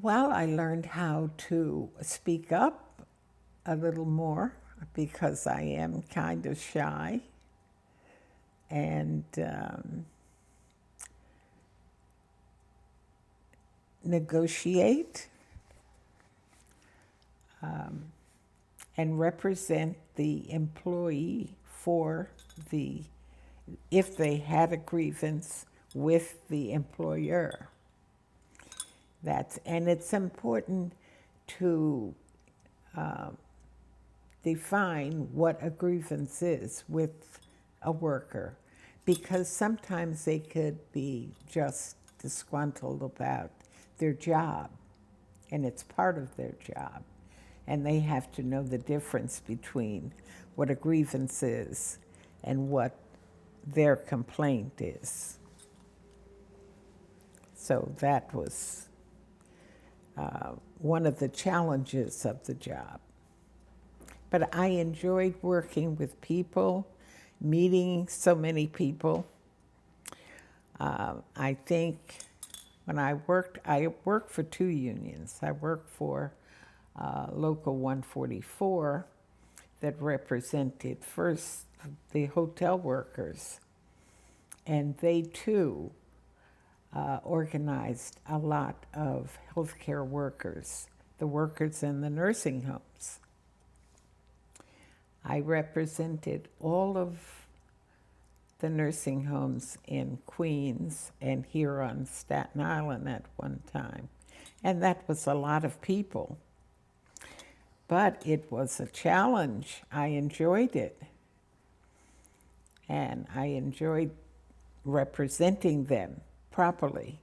Well, I learned how to speak up a little more because I am kind of shy. And negotiate and represent the employee if they had a grievance with the employer. And it's important to define what a grievance is with a worker, because sometimes they could be just disgruntled about their job, and it's part of their job. And they have to know the difference between what a grievance is and what their complaint is. So that was one of the challenges of the job. But I enjoyed working with people, meeting so many people. I think when I worked for two unions. I worked for Local 144 that represented first the hotel workers, and they too organized a lot of healthcare workers, the workers in the nursing homes. I represented all of the nursing homes in Queens and here on Staten Island at one time. And that was a lot of people. But it was a challenge. I enjoyed it. And I enjoyed representing them properly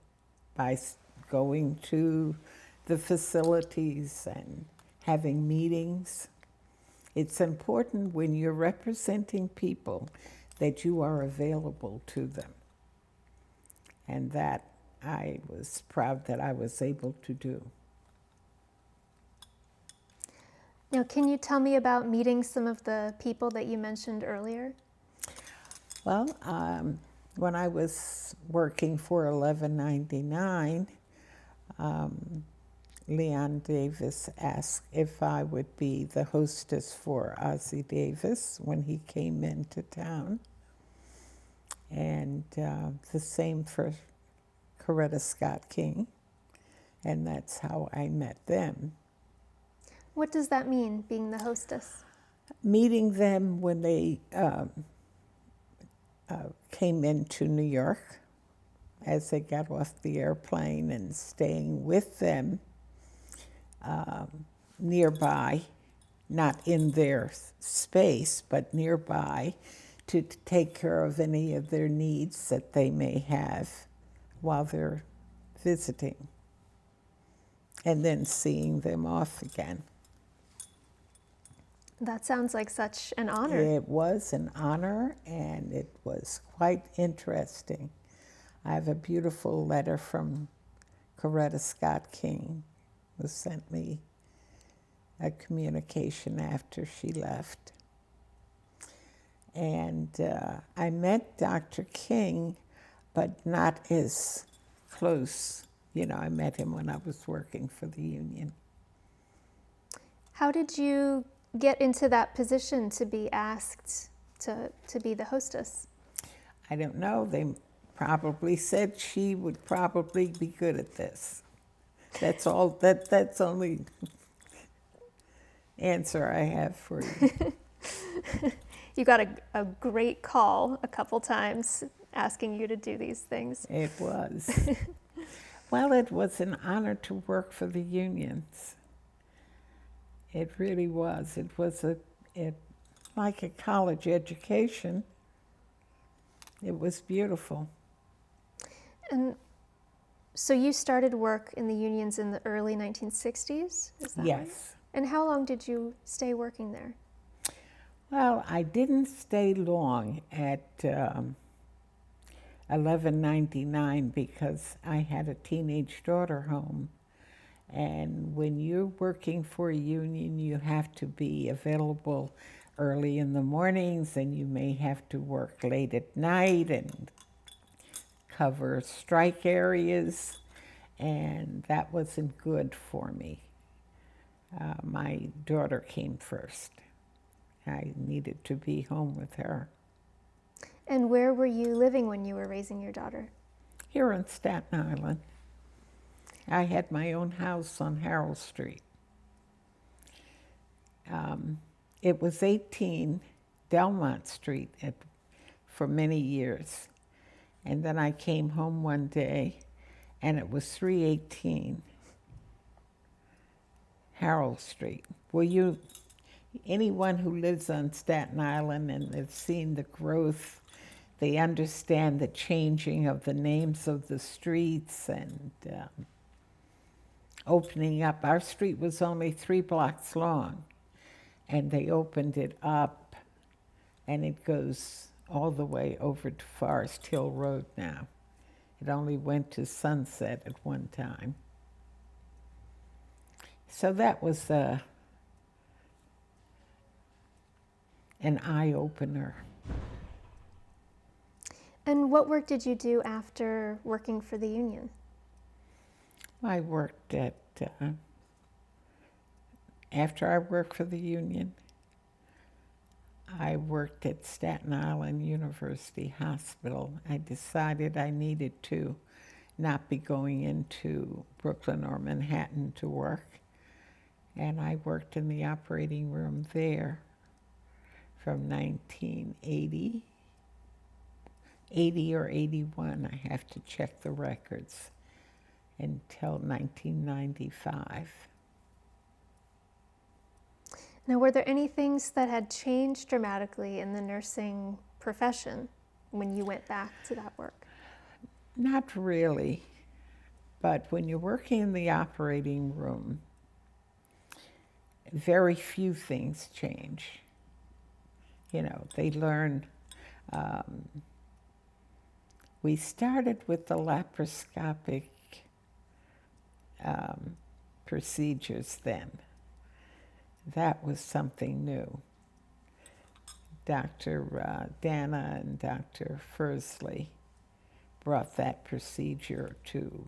by going to the facilities and having meetings. It's important when you're representing people that you are available to them. And that I was proud that I was able to do. Now, can you tell me about meeting some of the people that you mentioned earlier? Well, when I was working for 1199, Leon Davis asked if I would be the hostess for Ozzie Davis when he came into town. And the same for Coretta Scott King. And that's how I met them. What does that mean, being the hostess? Meeting them when they came into New York as they got off the airplane, and staying with them nearby, not in their space, but nearby, to take care of any of their needs that they may have while they're visiting, and then seeing them off again. That sounds like such an honor. It was an honor, and it was quite interesting. I have a beautiful letter from Coretta Scott King, who sent me a communication after she left. And I met Dr. King, but not as close. You know, I met him when I was working for the union. How did you get into that position to be asked to be the hostess? I don't know. They probably said she would probably be good at this. That's all. That's only answer I have for you. You got a great call a couple times asking you to do these things. It was. Well, it was an honor to work for the unions. It really was. It was like a college education. It was beautiful. And so you started work in the unions in the early 1960s? Is that Yes. right? And how long did you stay working there? Well, I didn't stay long at 1199 because I had a teenage daughter home. And when you're working for a union, you have to be available early in the mornings, and you may have to work late at night and cover strike areas, and that wasn't good for me. My daughter came first. I needed to be home with her. And where were you living when you were raising your daughter? Here in Staten Island. I had my own house on Harold Street. It was 18 Delmont Street for many years. And then I came home one day, and it was 318 Harold Street. Well, anyone who lives on Staten Island and has seen the growth, they understand the changing of the names of the streets and opening up. Our street was only 3 blocks long, and they opened it up, and it goes all the way over to Forest Hill Road now. It only went to Sunset at one time. So that was an eye-opener. And what work did you do after working for the union? I worked at, after I worked for the union, I worked at Staten Island University Hospital. I decided I needed to not be going into Brooklyn or Manhattan to work. And I worked in the operating room there from 1980, 80 or 81, I have to check the records, until 1995. Now, were there any things that had changed dramatically in the nursing profession when you went back to that work? Not really, but when you're working in the operating room, very few things change. You know, they learn. We started with the laparoscopic procedures then. That was something new. Dr. Dana and Dr. Fursley brought that procedure to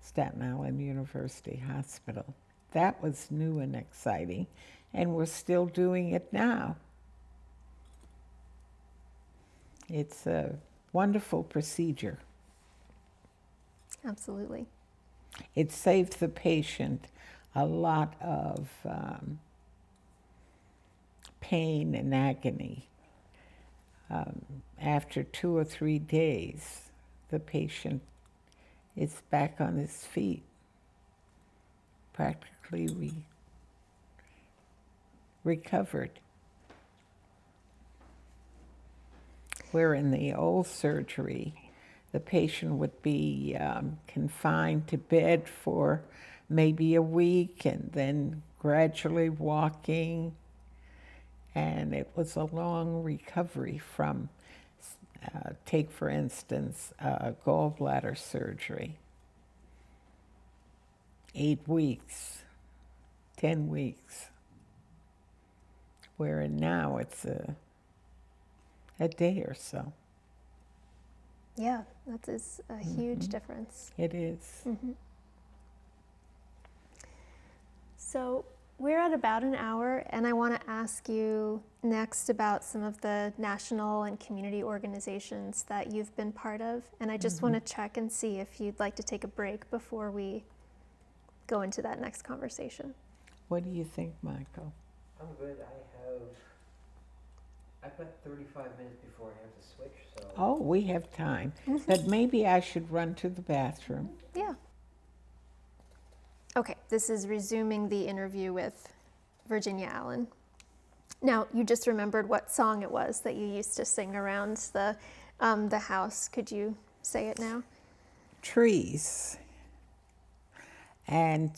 Staten Island University Hospital. That was new and exciting, and we're still doing it now. It's a wonderful procedure. Absolutely. It saved the patient a lot of pain and agony. After 2 or 3 days, the patient is back on his feet. Practically recovered. where in the old surgery, the patient would be confined to bed for maybe a week and then gradually walking. And it was a long recovery from, take for instance, gallbladder surgery. 8 weeks, 10 weeks. Wherein now it's a day or so. Yeah, that is a huge difference. It is. So we're at about an hour, and I want to ask you next about some of the national and community organizations that you've been part of. And I just want to check and see if you'd like to take a break before we go into that next conversation. What do you think, Michael? I'm good. I've got 35 minutes before I have to switch, so. Oh, we have time. But maybe I should run to the bathroom. Yeah. Okay, this is resuming the interview with Virginia Allen. Now, you just remembered what song it was that you used to sing around the house. Could you say it now? Trees. And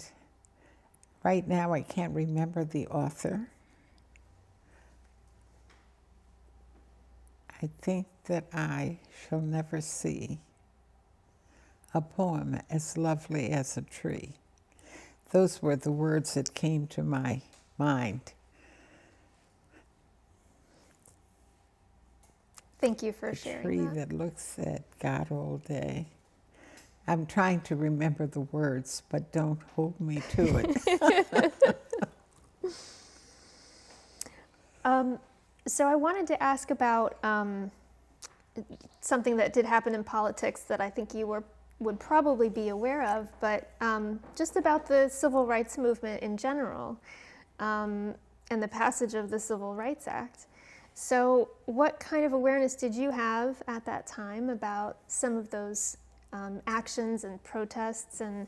right now I can't remember the author. I think that I shall never see a poem as lovely as a tree. Those were the words that came to my mind. Thank you for sharing A tree that. that looks at God all day. I'm trying to remember the words, but don't hold me to it. So I wanted to ask about something that did happen in politics that I think you would probably be aware of, but just about the civil rights movement in general and the passage of the Civil Rights Act. So what kind of awareness did you have at that time about some of those actions and protests and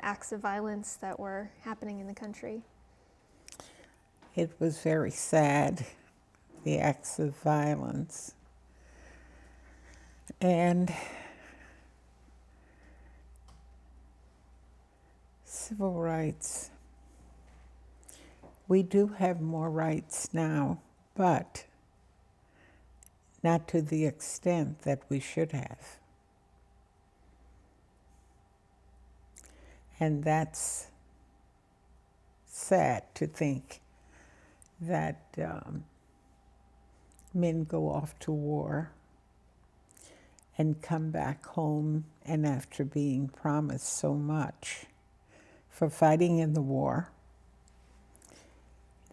acts of violence that were happening in the country? It was very sad, the acts of violence. And civil rights. We do have more rights now, but not to the extent that we should have. And that's sad to think that men go off to war and come back home, and after being promised so much for fighting in the war,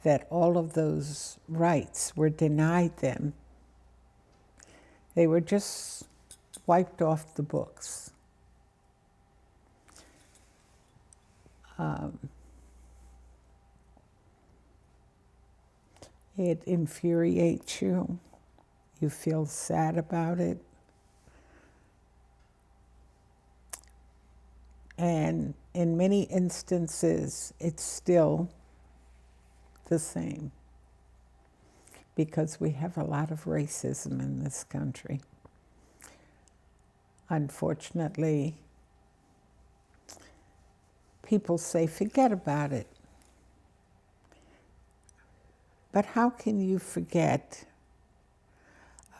that all of those rights were denied them. They were just wiped off the books. It infuriates you. You feel sad about it. And in many instances, it's still the same, because we have a lot of racism in this country. Unfortunately, people say, forget about it. But how can you forget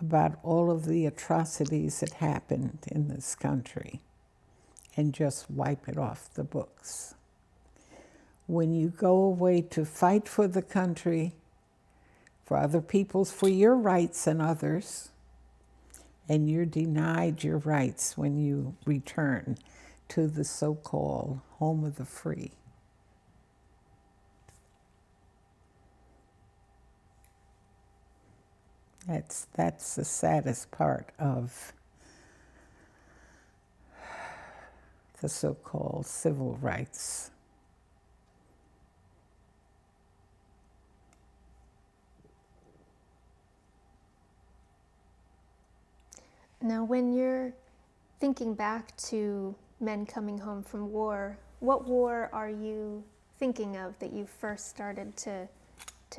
about all of the atrocities that happened in this country and just wipe it off the books? When you go away to fight for the country, for other people's, for your rights and others, and you're denied your rights when you return to the so-called home of the free. That's the saddest part of the so-called civil rights. Now, when you're thinking back to men coming home from war, what war are you thinking of that you first started to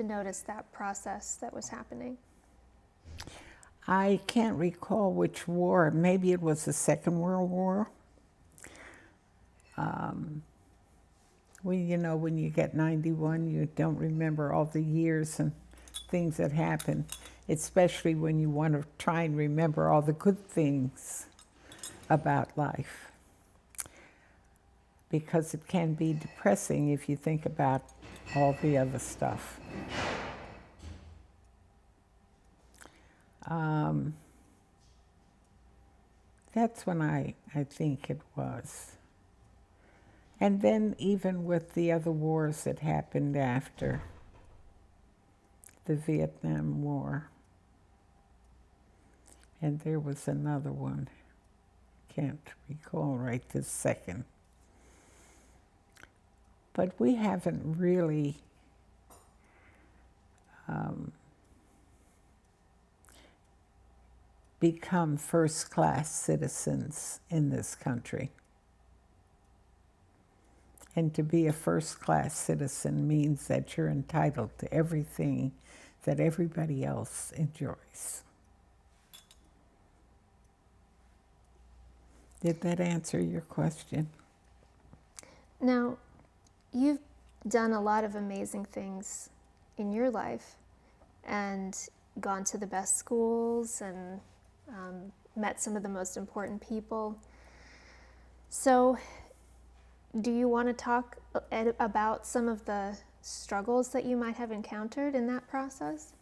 notice that process that was happening? I can't recall which war. Maybe it was the Second World War. When you get 91, you don't remember all the years and things that happened, especially when you want to try and remember all the good things about life. Because it can be depressing if you think about all the other stuff. That's when I think it was. And then even with the other wars that happened after the Vietnam War. And there was another one. Can't recall right this second. But we haven't really become first-class citizens in this country. And to be a first-class citizen means that you're entitled to everything that everybody else enjoys. Did that answer your question? Now, you've done a lot of amazing things in your life and gone to the best schools and met some of the most important people. So, do you want to talk about some of the struggles that you might have encountered in that process?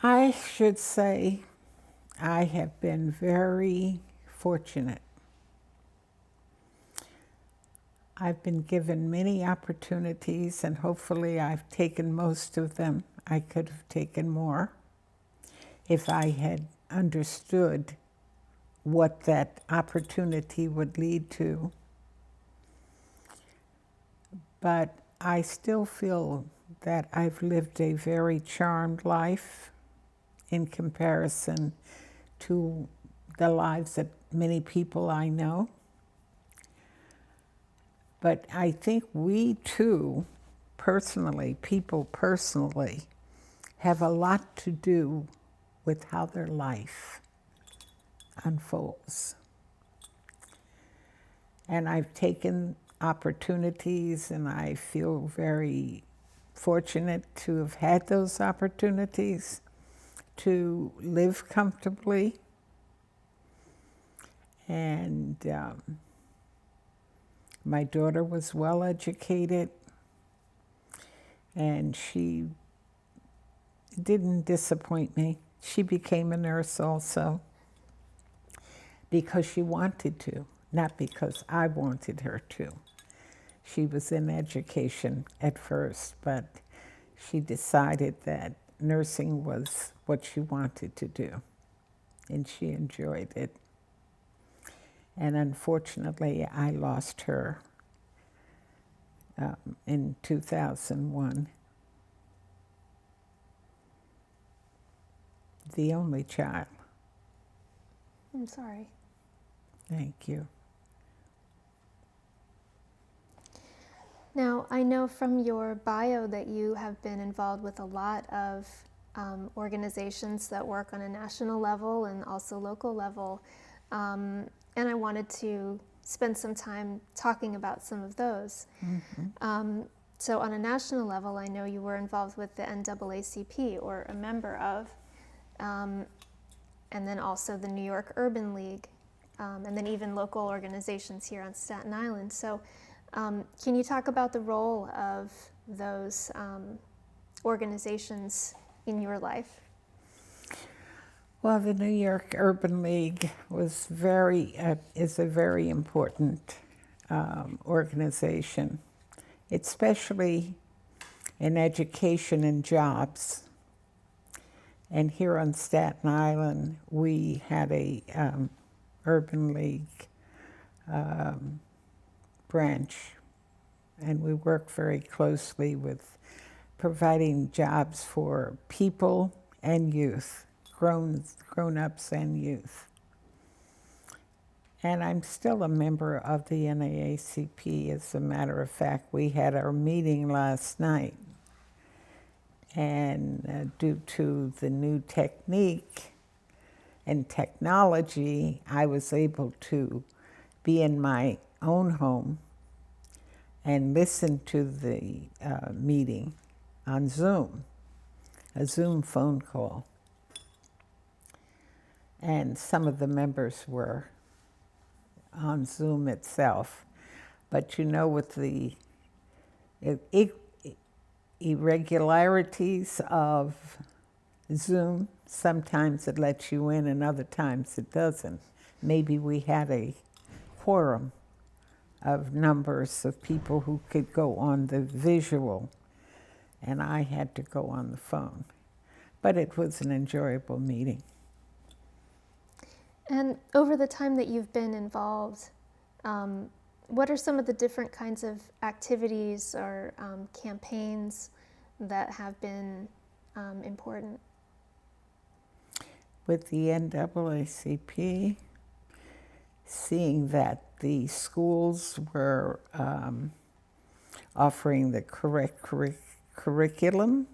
I should say I have been very fortunate. I've been given many opportunities, and hopefully I've taken most of them. I could have taken more if I had understood what that opportunity would lead to. But I still feel that I've lived a very charmed life in comparison to the lives that many people I know. But I think we too, people personally, have a lot to do with how their life unfolds. And I've taken opportunities, and I feel very fortunate to have had those opportunities to live comfortably. And my daughter was well educated, and she didn't disappoint me. She became a nurse also because she wanted to, not because I wanted her to. She was in education at first, but she decided that nursing was what she wanted to do, and she enjoyed it. And unfortunately, I lost her in 2001. The only child. I'm sorry. Thank you. Now, I know from your bio that you have been involved with a lot of organizations that work on a national level and also local level. And I wanted to spend some time talking about some of those. Mm-hmm. So on a national level, I know you were involved with the NAACP, or a member of, and then also the New York Urban League, and then even local organizations here on Staten Island. So can you talk about the role of those organizations in your life? Well, the New York Urban League is a very important organization, especially in education and jobs. And here on Staten Island, we had a Urban League branch, and we worked very closely with providing jobs for people and youth. Grown-ups and youth. And I'm still a member of the NAACP. As a matter of fact, we had our meeting last night. And due to the new technique and technology, I was able to be in my own home and listen to the meeting on Zoom, a Zoom phone call. And some of the members were on Zoom itself. But you know, with the irregularities of Zoom, sometimes it lets you in and other times it doesn't. Maybe we had a quorum of numbers of people who could go on the visual, and I had to go on the phone. But it was an enjoyable meeting. And over the time that you've been involved, what are some of the different kinds of activities or campaigns that have been important? With the NAACP, seeing that the schools were offering the correct curriculum,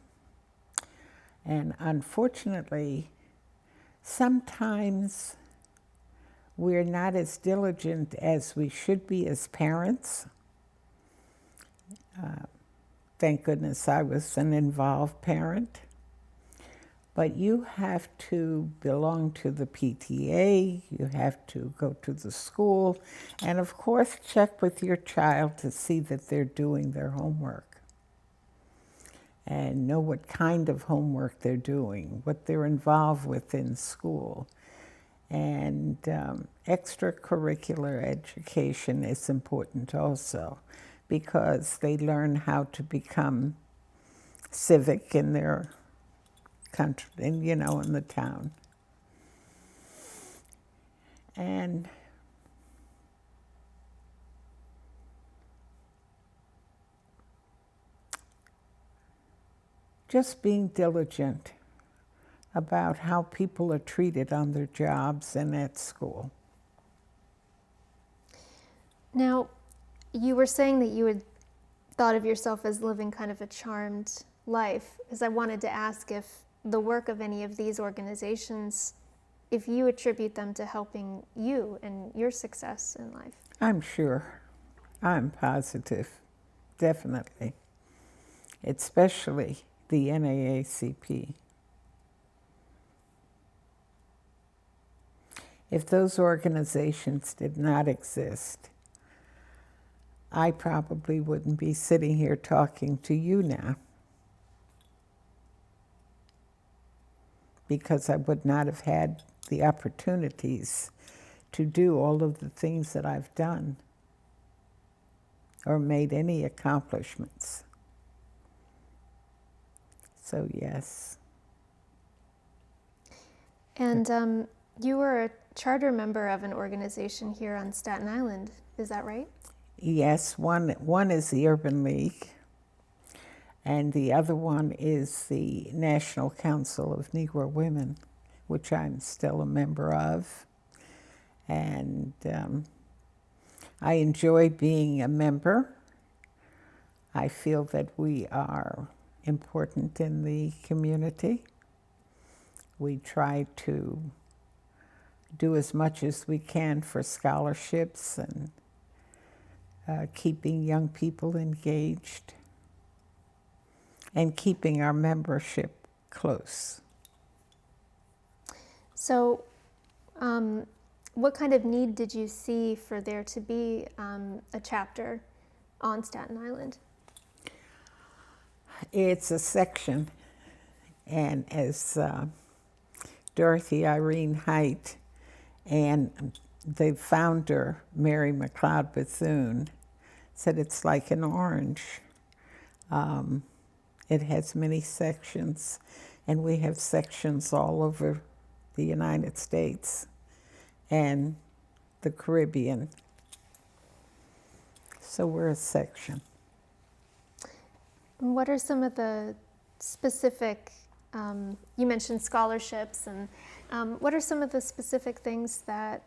and unfortunately, sometimes we're not as diligent as we should be as parents. Thank goodness I was an involved parent. But you have to belong to the PTA, you have to go to the school, and of course check with your child to see that they're doing their homework. And know what kind of homework they're doing, what they're involved with in school. And extracurricular education is important also, because they learn how to become civic in their country, and in the town. And just being diligent about how people are treated on their jobs and at school. Now, you were saying that you had thought of yourself as living kind of a charmed life, because I wanted to ask if the work of any of these organizations, if you attribute them to helping you and your success in life. I'm sure. I'm positive, definitely. Especially the NAACP. If those organizations did not exist, I probably wouldn't be sitting here talking to you now, because I would not have had the opportunities to do all of the things that I've done or made any accomplishments. So yes. And you were a charter member of an organization here on Staten Island, is that right? Yes, one is the Urban League, and the other one is the National Council of Negro Women, which I'm still a member of. And I enjoy being a member. I feel that we are important in the community. We try to do as much as we can for scholarships and keeping young people engaged and keeping our membership close. So what kind of need did you see for there to be a chapter on Staten Island? It's a section, and as Dorothy Irene Height and the founder, Mary McLeod Bethune, said it's like an orange. It has many sections, and we have sections all over the United States and the Caribbean. So we're a section. What are some of the specific, you mentioned scholarships, and what are some of the specific things that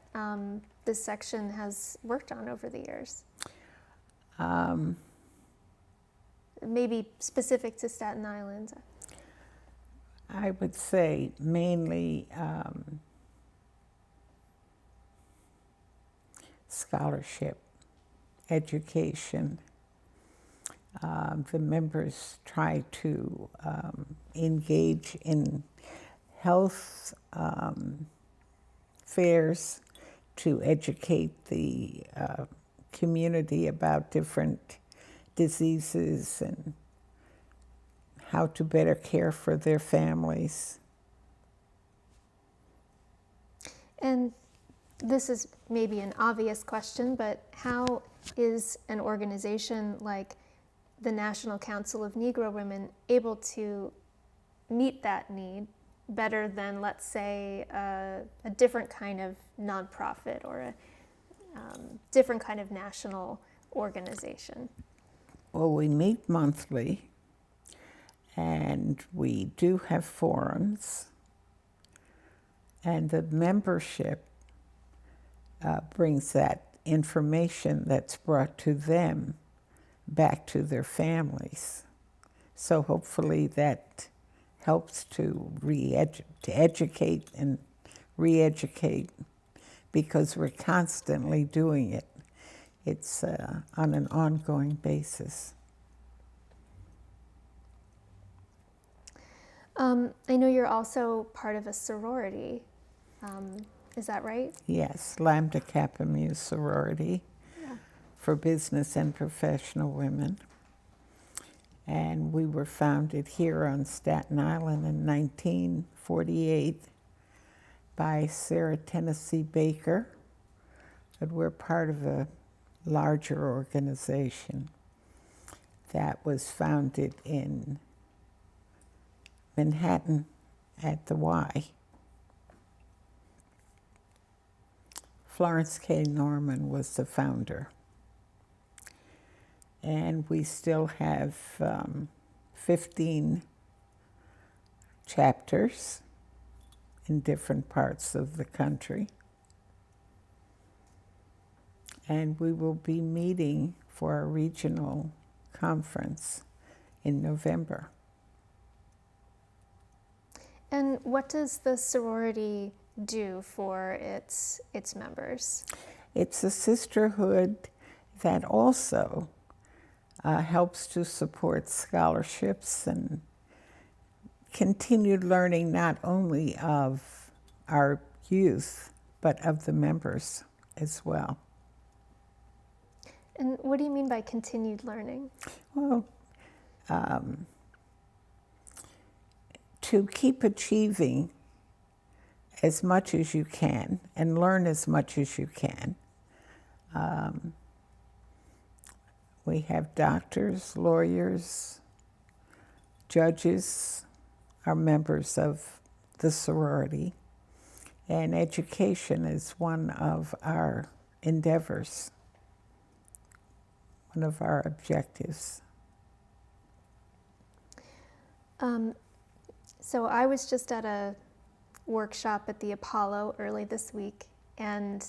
this section has worked on over the years? Um, Maybe specific to Staten Island. I would say mainly scholarship, education. The members try to engage in health fairs to educate the community about different diseases and how to better care for their families. And this is maybe an obvious question, but how is an organization like the National Council of Negro Women able to meet that need better than, let's say, a different kind of nonprofit or a different kind of national organization? Well, we meet monthly, and we do have forums, and the membership brings that information that's brought to them back to their families. So hopefully that helps to educate and re-educate, because we're constantly doing it. It's on an ongoing basis. I know you're also part of a sorority. Is that right? Yes, Lambda Kappa Mu sorority Yeah. for business and professional women. And we were founded here on Staten Island in 1948 by Sarah Tennessee Baker. But we're part of a larger organization that was founded in Manhattan at the Y. Florence K. Norman was the founder. And we still have 15 chapters in different parts of the country. And we will be meeting for a regional conference in November. And what does the sorority do for its members? It's a sisterhood that also helps to support scholarships and continued learning, not only of our youth, but of the members as well. And what do you mean by continued learning? Well, to keep achieving as much as you can and learn as much as you can. We have doctors, lawyers, judges are members of the sorority, and education is one of our endeavors, one of our objectives. So I was just at a workshop at the Apollo early this week, and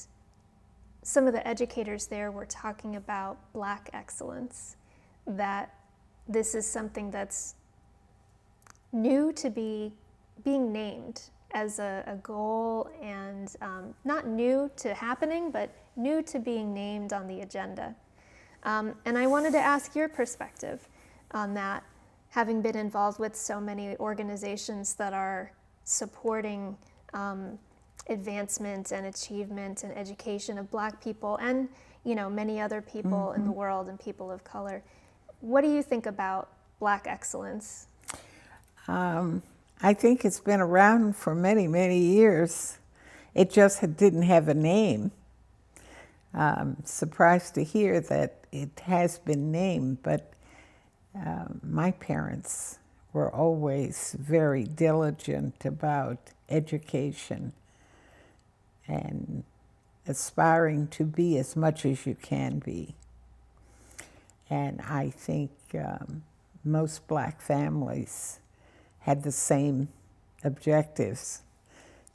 some of the educators there were talking about Black excellence, that this is something that's new to being named as a goal, and not new to happening, but new to being named on the agenda. And I wanted to ask your perspective on that, having been involved with so many organizations that are supporting advancement and achievement and education of Black people and, you know, many other people in the world and people of color. What do you think about Black excellence? I think it's been around for many, many years. It just didn't have a name. Surprised to hear that it has been named, but my parents were always very diligent about education and aspiring to be as much as you can be. And I think most Black families had the same objectives,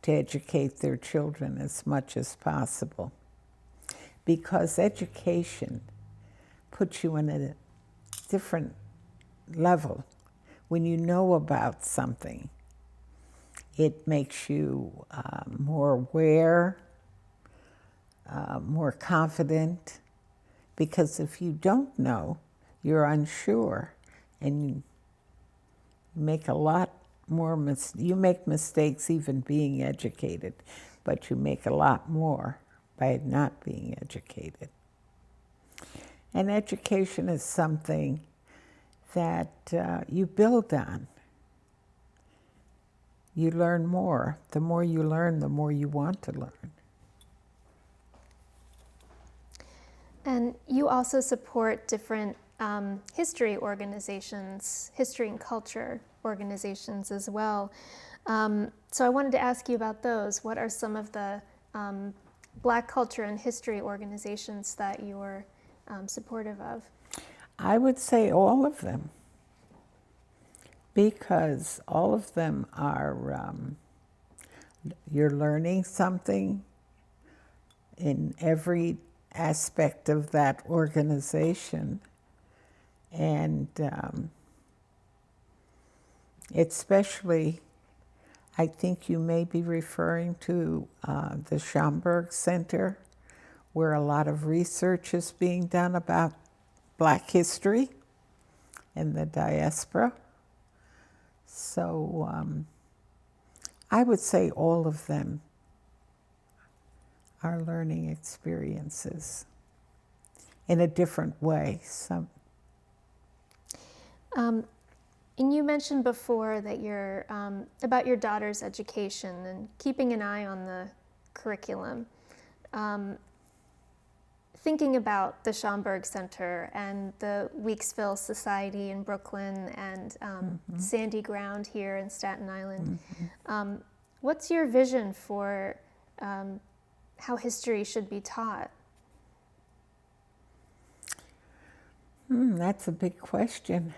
to educate their children as much as possible. Because education puts you in a different level when you know about something It makes you more aware, more confident, because if you don't know, you're unsure, and you make a lot more you make mistakes even being educated, but you make a lot more by not being educated. And education is something that you build on. You learn more. The more you learn, the more you want to learn. And you also support different history organizations, history and culture organizations as well. So I wanted to ask you about those. What are some of the Black culture and history organizations that you're supportive of? I would say all of them, because all of them are, you're learning something in every aspect of that organization. And especially, I think you may be referring to the Schomburg Center, where a lot of research is being done about Black history and the diaspora. So I would say all of them are learning experiences in a different way. And you mentioned before that you're about your daughter's education and keeping an eye on the curriculum. Thinking about the Schomburg Center and the Weeksville Society in Brooklyn and Sandy Ground here in Staten Island, what's your vision for how history should be taught? That's a big question.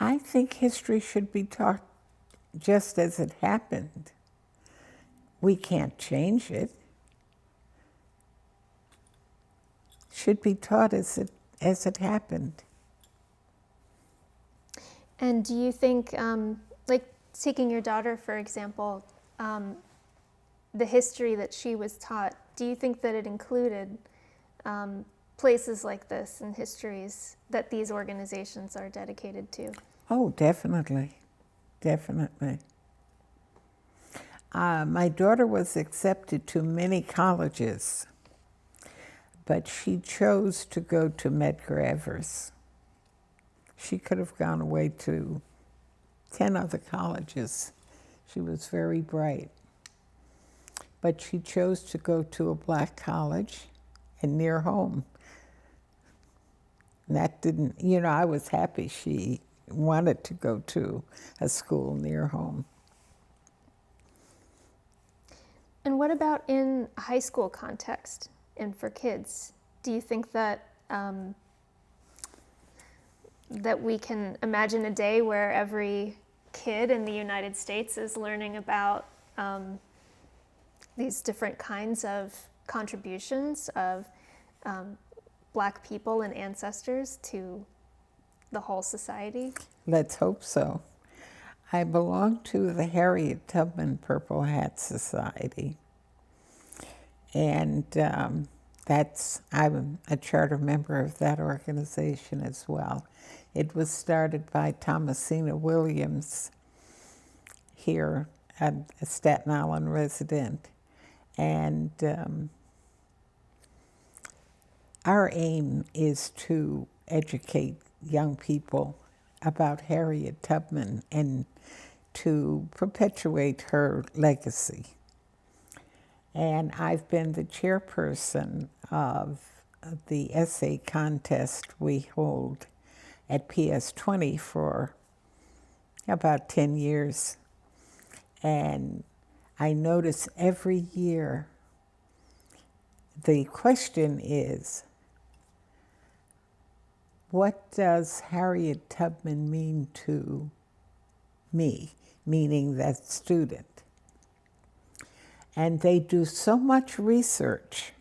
I think history should be taught just as it happened. We can't change it. Should be taught as it happened. And do you think, like taking your daughter, for example, the history that she was taught, do you think that it included places like this and histories that these organizations are dedicated to? Oh, definitely. Definitely. My daughter was accepted to many colleges, but she chose to go to Medgar Evers. She could have gone away to 10 other colleges. She was very bright. But she chose to go to a Black college and near home. And that didn't, I was happy she wanted to go to a school near home. And what about in a high school context and for kids? Do you think that that we can imagine a day where every kid in the United States is learning about these different kinds of contributions of Black people and ancestors to the whole society? Let's hope so. I belong to the Harriet Tubman Purple Hat Society, and I'm a charter member of that organization as well. It was started by Thomasina Williams here, a Staten Island resident, and our aim is to educate young people about Harriet Tubman and to perpetuate her legacy. And I've been the chairperson of the essay contest we hold at PS20 for about 10 years. And I notice every year the question is, what does Harriet Tubman mean to me, meaning that student? And they do so much research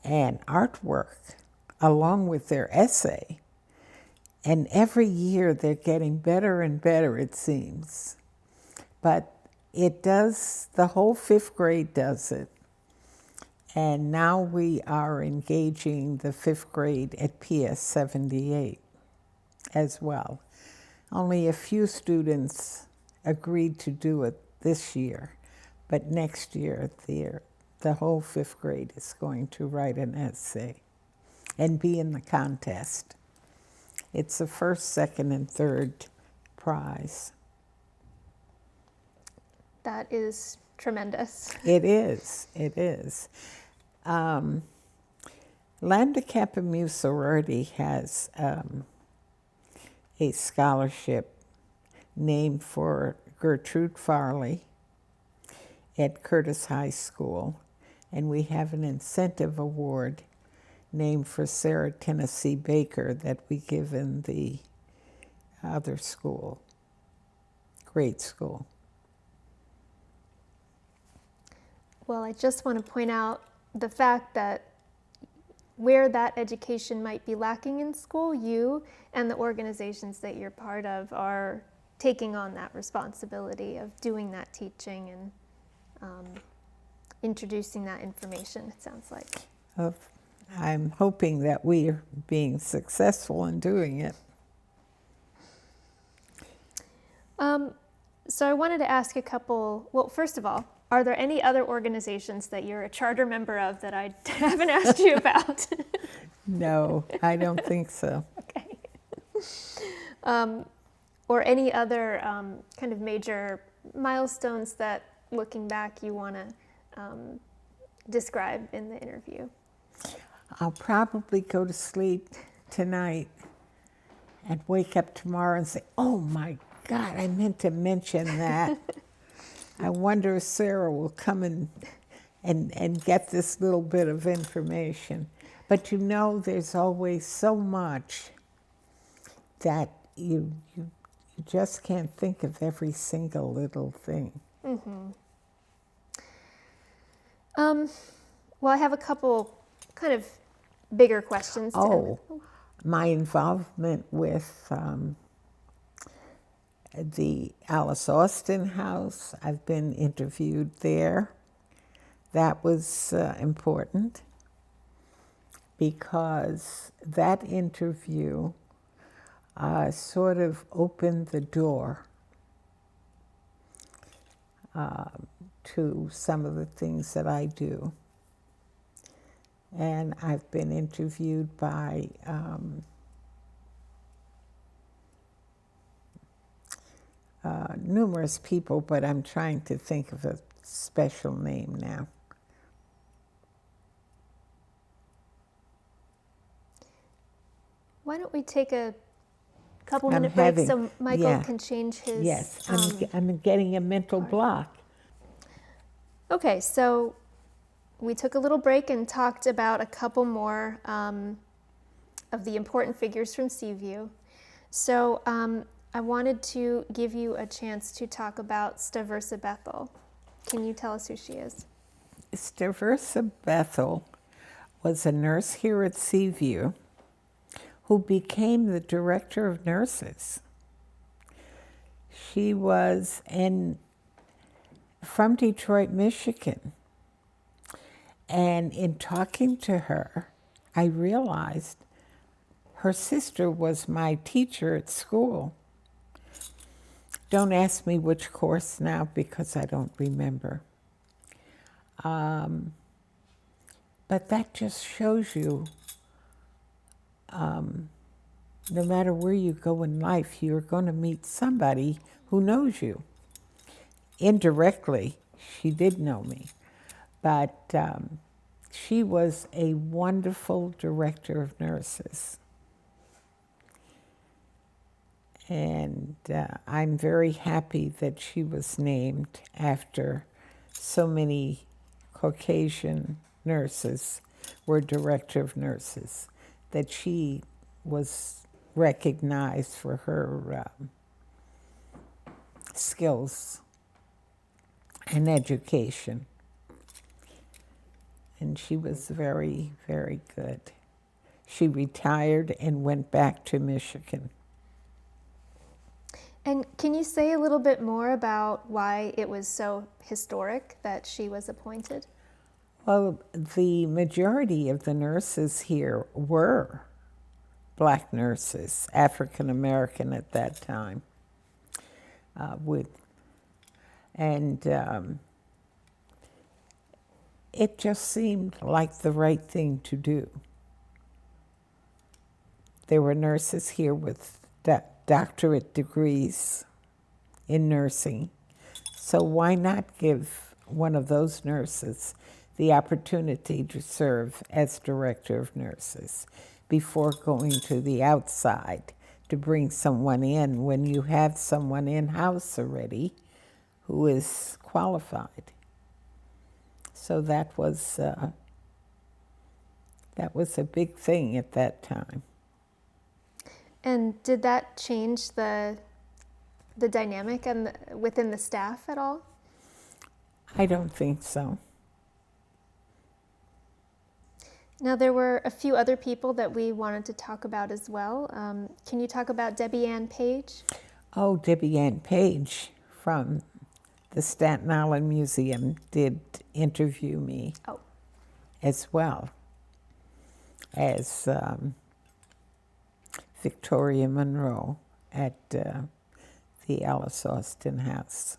and artwork along with their essay. And every year they're getting better and better, it seems. But it does, the whole 5th grade does it. And now we are engaging the 5th grade at PS 78 as well. Only a few students agreed to do it this year, but next year the whole 5th grade is going to write an essay and be in the contest. It's the 1st, 2nd, and 3rd prize. That is tremendous. It is, it is. Lambda Kappa Mu sorority has a scholarship named for Gertrude Farley at Curtis High School, and we have an incentive award named for Sarah Tennessee Baker that we give in the other school, grade school. Well, I just want to point out the fact that where that education might be lacking in school, you and the organizations that you're part of are taking on that responsibility of doing that teaching and introducing that information, it sounds like. I'm hoping that we are being successful in doing it. So I wanted to ask a couple, well, first of all, are there any other organizations that you're a charter member of that I haven't asked you about? No, I don't think so. Okay. Or any other kind of major milestones that, looking back, you want to describe in the interview? I'll probably go to sleep tonight and wake up tomorrow and say, oh my God, I meant to mention that. I wonder if Sarah will come and get this little bit of information. But you know, there's always so much that you just can't think of every single little thing. Mm-hmm. Well, I have a couple kind of bigger questions. Oh, my involvement with the Alice Austin House. I've been interviewed there. That was important because that interview sort of opened the door to some of the things that I do. And I've been interviewed by numerous people, but I'm trying to think of a special name now. Why don't we take a couple-minute break so Michael can change his... Yes, I'm getting a mental block. Okay, so we took a little break and talked about a couple more of the important figures from Seaview. So I wanted to give you a chance to talk about Staversa Bethel. Can you tell us who she is? Staversa Bethel was a nurse here at Seaview who became the director of nurses. She was from Detroit, Michigan. And in talking to her, I realized her sister was my teacher at school. Don't ask me which course now because I don't remember. But that just shows you, no matter where you go in life, you're going to meet somebody who knows you. Indirectly, she did know me, but she was a wonderful director of nurses. And I'm very happy that she was named after so many Caucasian nurses were director of nurses, that she was recognized for her skills and education. And she was very, very good. she retired and went back to Michigan. And can you say a little bit more about why it was so historic that she was appointed? Well, the majority of the nurses here were black nurses, African American at that time. It just seemed like the right thing to do. There were nurses here with doctorate degrees in nursing. So why not give one of those nurses the opportunity to serve as director of nurses before going to the outside to bring someone in when you have someone in-house already who is qualified? So that was a big thing at that time. And did that change the dynamic and within the staff at all? I don't think so. Now, there were a few other people that we wanted to talk about as well. Can you talk about Debbie Ann Page? Oh, Debbie Ann Page from the Staten Island Museum did interview me as well as Victoria Monroe at the Alice Austin House.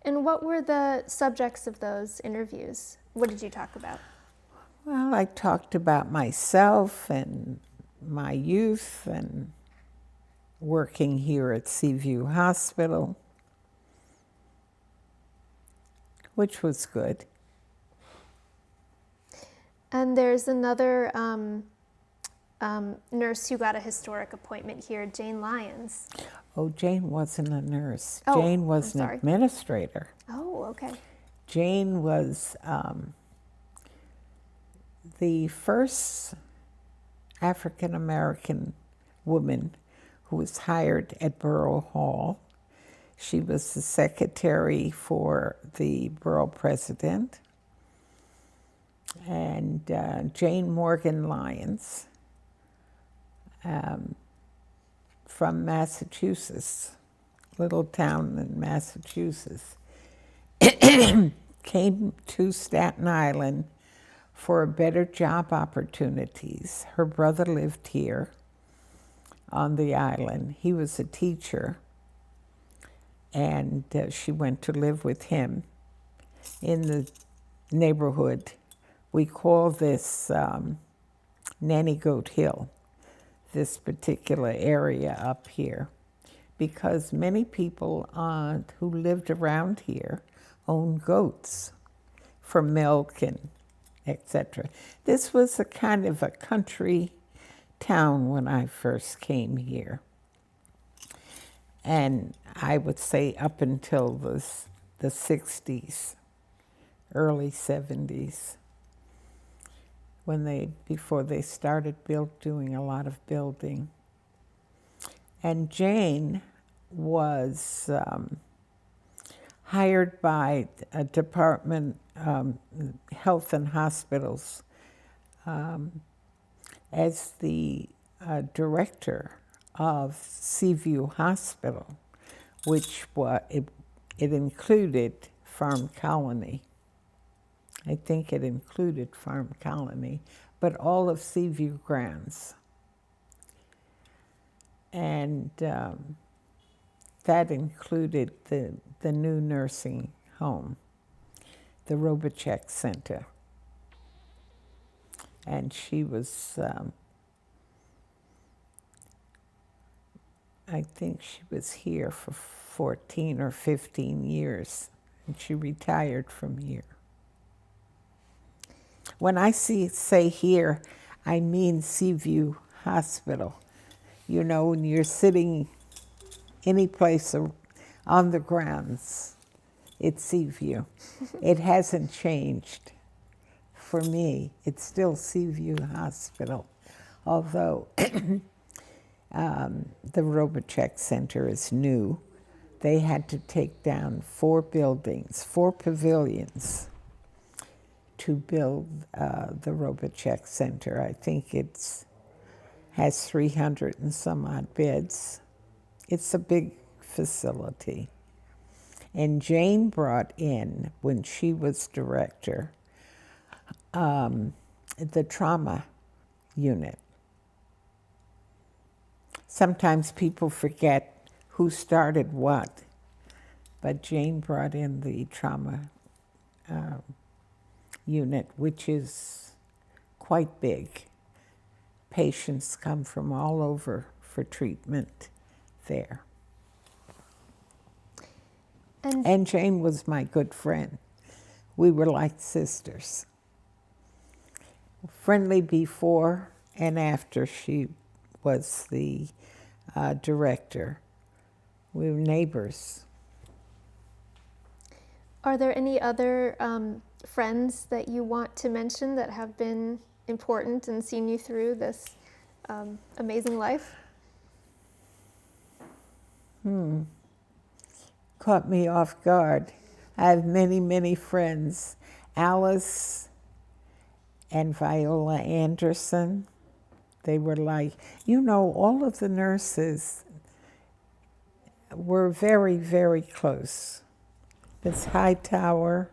And what were the subjects of those interviews? What did you talk about? Well, I talked about myself and my youth and working here at Seaview Hospital, which was good. And there's another nurse who got a historic appointment here, Jane Lyons. Oh, Jane wasn't a nurse. Oh, Jane was I'm an sorry. administrator. Oh, okay. Jane was the first African American woman who was hired at Borough Hall. She was the secretary for the borough president. And Jane Morgan Lyons from Massachusetts, little town in Massachusetts, came to Staten Island for better job opportunities. Her brother lived here on the island. He was a teacher, and she went to live with him in the neighborhood. We call this Nanny Goat Hill, this particular area up here, because many people who lived around here owned goats for milk and etc. This was a kind of a country town when I first came here. And I would say up until the 60s, early 70s, before they started doing a lot of building. And Jane was hired by a department, Health and Hospitals, as the director of Seaview Hospital, which it included Farm Colony. I think it included Farm Colony, but all of Seaview grounds. And that included the new nursing home, the Robichek Center. And she was, I think she was here for 14 or 15 years, and she retired from here. When I say here, I mean Seaview Hospital. You know, when you're sitting any place on the grounds, it's Seaview. It hasn't changed. For me, it's still Seaview Hospital, although the Robichek Center is new. They had to take down 4 buildings, 4 pavilions, to build the Robichek Center. I think it's has 300 and some odd beds. It's a big facility. And Jane brought in, when she was director, the trauma unit. Sometimes people forget who started what, but Jane brought in the trauma unit, which is quite big. Patients come from all over for treatment there. And Jane was my good friend. We were like sisters. Friendly before and after she was the director. We were neighbors. Are there any other friends that you want to mention that have been important and seen you through this amazing life? Caught me off guard. I have many, many friends. Alice and Viola Anderson. They were like, all of the nurses were very, very close. Miss Hightower,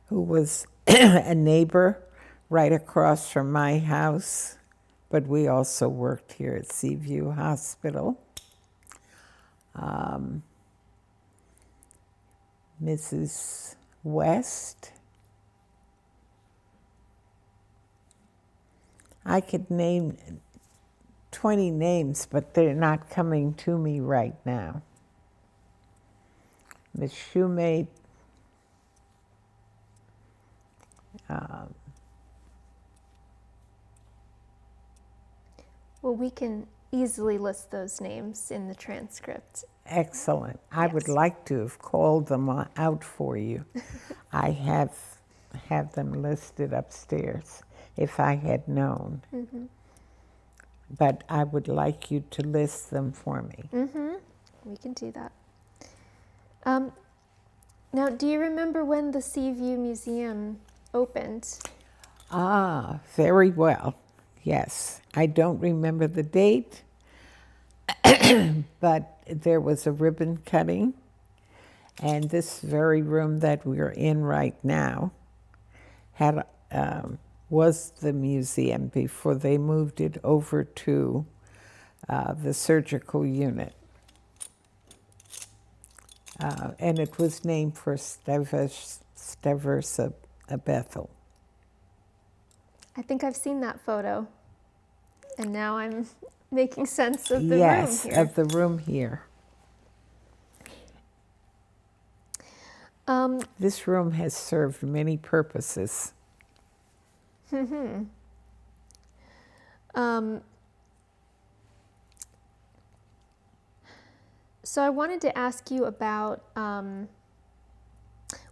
who was a neighbor right across from my house, but we also worked here at Seaview Hospital. Mrs. West. I could name 20 names, but they're not coming to me right now. Miss Shoemate. Well, we can easily list those names in the transcript. Excellent. I would like to have called them out for you. I have them listed upstairs if I had known. Mm-hmm. But I would like you to list them for me. Mm-hmm. We can do that. Now, do you remember when the Seaview Museum opened? Very well. Yes. I don't remember the date, but there was a ribbon cutting, and this very room that we're in right now had was the museum before they moved it over to the surgical unit. And it was named for Stavrosa Bethel. I think I've seen that photo, and now I'm making sense of the room Yes, here. of the room here. This room has served many purposes. So I wanted to ask you about,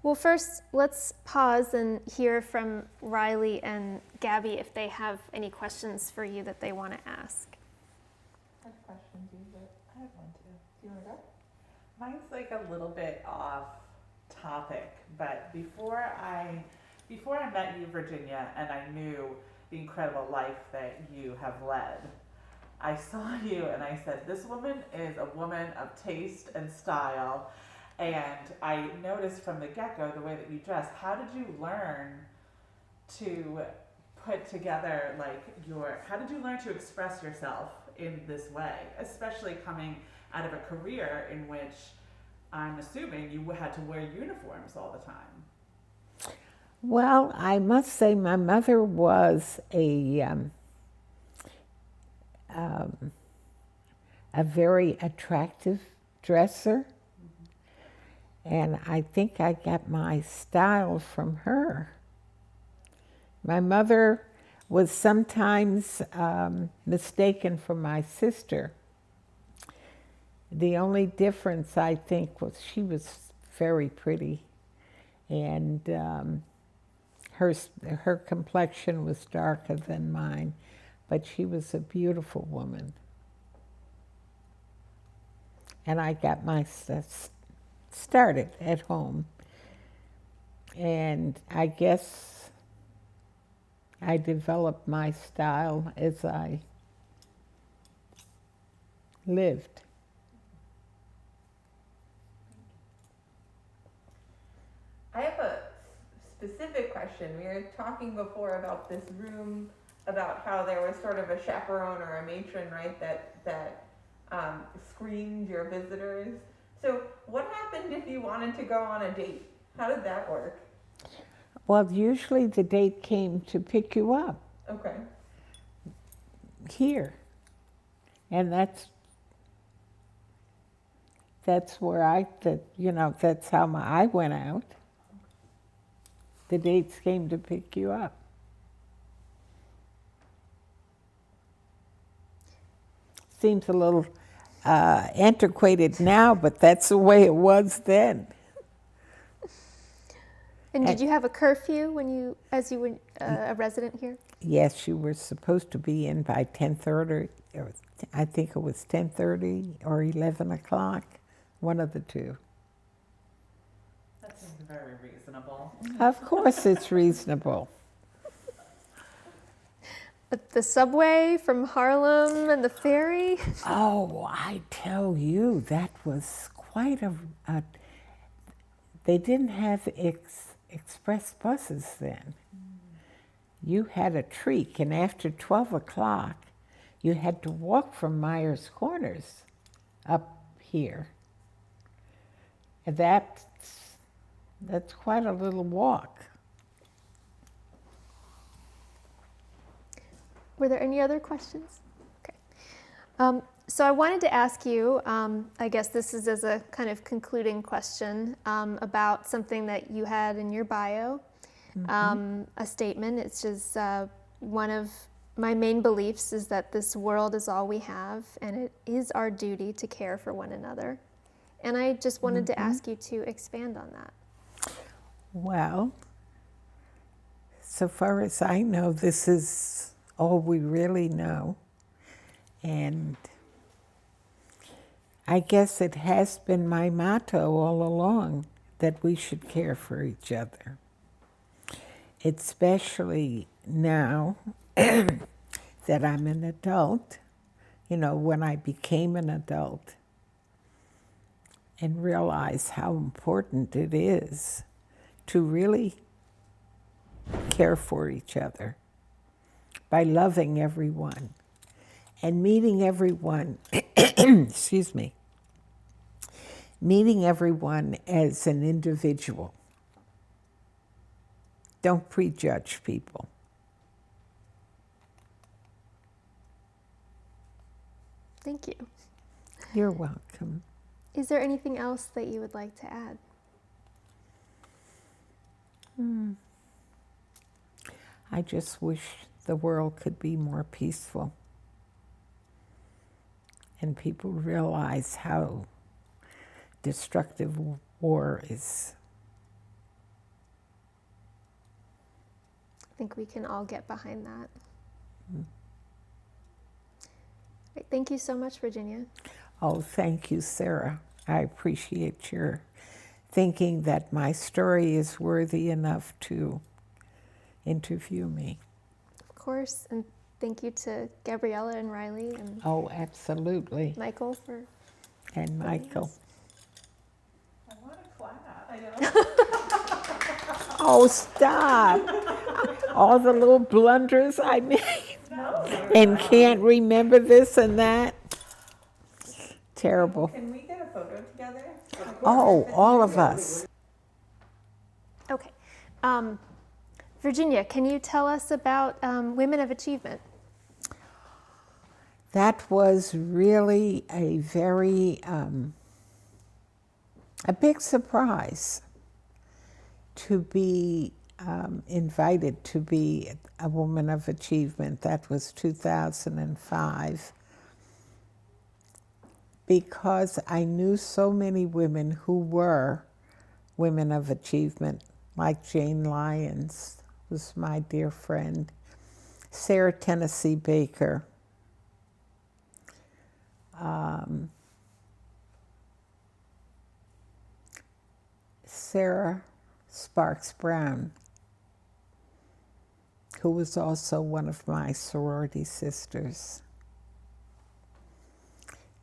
well, first, let's pause and hear from Riley and Gabby if they have any questions for you that they want to ask. I have questions, but I have one too. Do you want to go? Mine's like a little bit off topic, but before I met you, Virginia, and I knew the incredible life that you have led, I saw you and I said, this woman is a woman of taste and style. And I noticed from the get-go the way that you dress. How did you learn to put together how did you learn to express yourself in this way, especially coming out of a career in which I'm assuming you had to wear uniforms all the time? Well, I must say my mother was a very attractive dresser, and I think I got my style from her. My mother was sometimes mistaken for my sister. The only difference, I think, was she was very pretty, and her complexion was darker than mine, but she was a beautiful woman. And I got my stuff started at home. And I guess I developed my style as I lived. I have a specific question. We were talking before about this room, about how there was sort of a chaperone or a matron, right, that screened your visitors. So what happened if you wanted to go on a date? How did that work? Well, usually the date came to pick you up Okay. here. And that's where that's how I went out. The dates came to pick you up. Seems a little antiquated now, but that's the way it was then. And did you have a curfew as you were a resident here? Yes, you were supposed to be in by 10:30, or I think it was 10:30 or 11 o'clock, one of the two. That seems very reasonable. Of course it's reasonable. But the subway from Harlem and the ferry? Oh, I tell you, that was quite a they didn't have express buses then. You had a treat, and after 12 o'clock, you had to walk from Myers Corners up here. And that's quite a little walk. Were there any other questions? Okay. So I wanted to ask you, I guess this is as a kind of concluding question, about something that you had in your bio, a statement. It's just one of my main beliefs is that this world is all we have, and it is our duty to care for one another. And I just wanted to ask you to expand on that. Well, so far as I know, this is all we really know. And I guess it has been my motto all along that we should care for each other. Especially now that I'm an adult, when I became an adult and realized how important it is to really care for each other by loving everyone and meeting everyone, excuse me, meeting everyone as an individual. Don't prejudge people. Thank you. You're welcome. Is there anything else that you would like to add? I just wish the world could be more peaceful and people realize how destructive war is. I think we can all get behind that. Great. Thank you so much, Virginia. Oh, thank you, Sarah. I appreciate your thinking that my story is worthy enough to interview me. Of course, and thank you to Gabriella and Riley and Oh, absolutely. Michael for And Michael. I want to clap. I know. Oh, stop. All the little blunders I made No. and can't remember this and that. Terrible. Can we get a photo together? Oh, all of us. Okay. Virginia, can you tell us about Women of Achievement? That was really a very, a big surprise to be invited to be a Woman of Achievement. That was 2005. Because I knew so many women who were Women of Achievement, like Jane Lyons, who's my dear friend, Sarah Tennessee Baker, Sarah Sparks Brown, who was also one of my sorority sisters.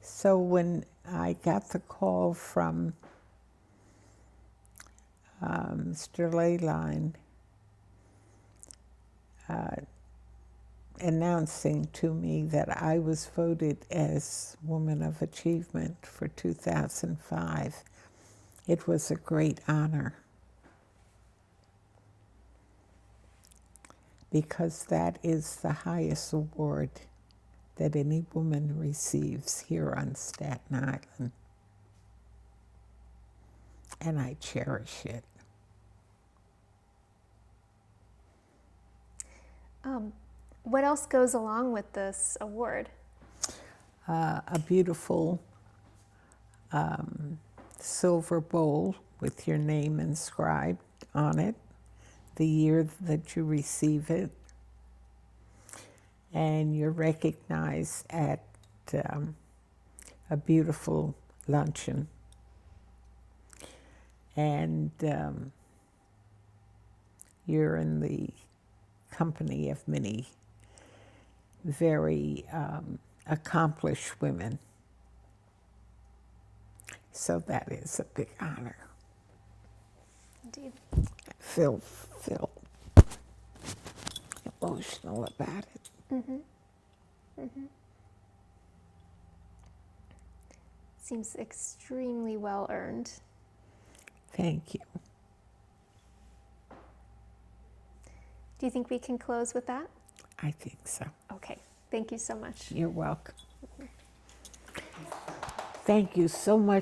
So when I got the call from Mr. Leyline announcing to me that I was voted as Woman of Achievement for 2005, it was a great honor, because that is the highest award that any woman receives here on Staten Island. And I cherish it. What else goes along with this award? A beautiful silver bowl with your name inscribed on it, the year that you receive it, and you're recognized at a beautiful luncheon. And you're in the company of many very accomplished women. So that is a big honor. Indeed. I feel emotional about it. Mm-hmm. Mm-hmm. Seems extremely well earned. Thank you. Do you think we can close with that? I think so. Okay. Thank you so much. You're welcome. Thank you so much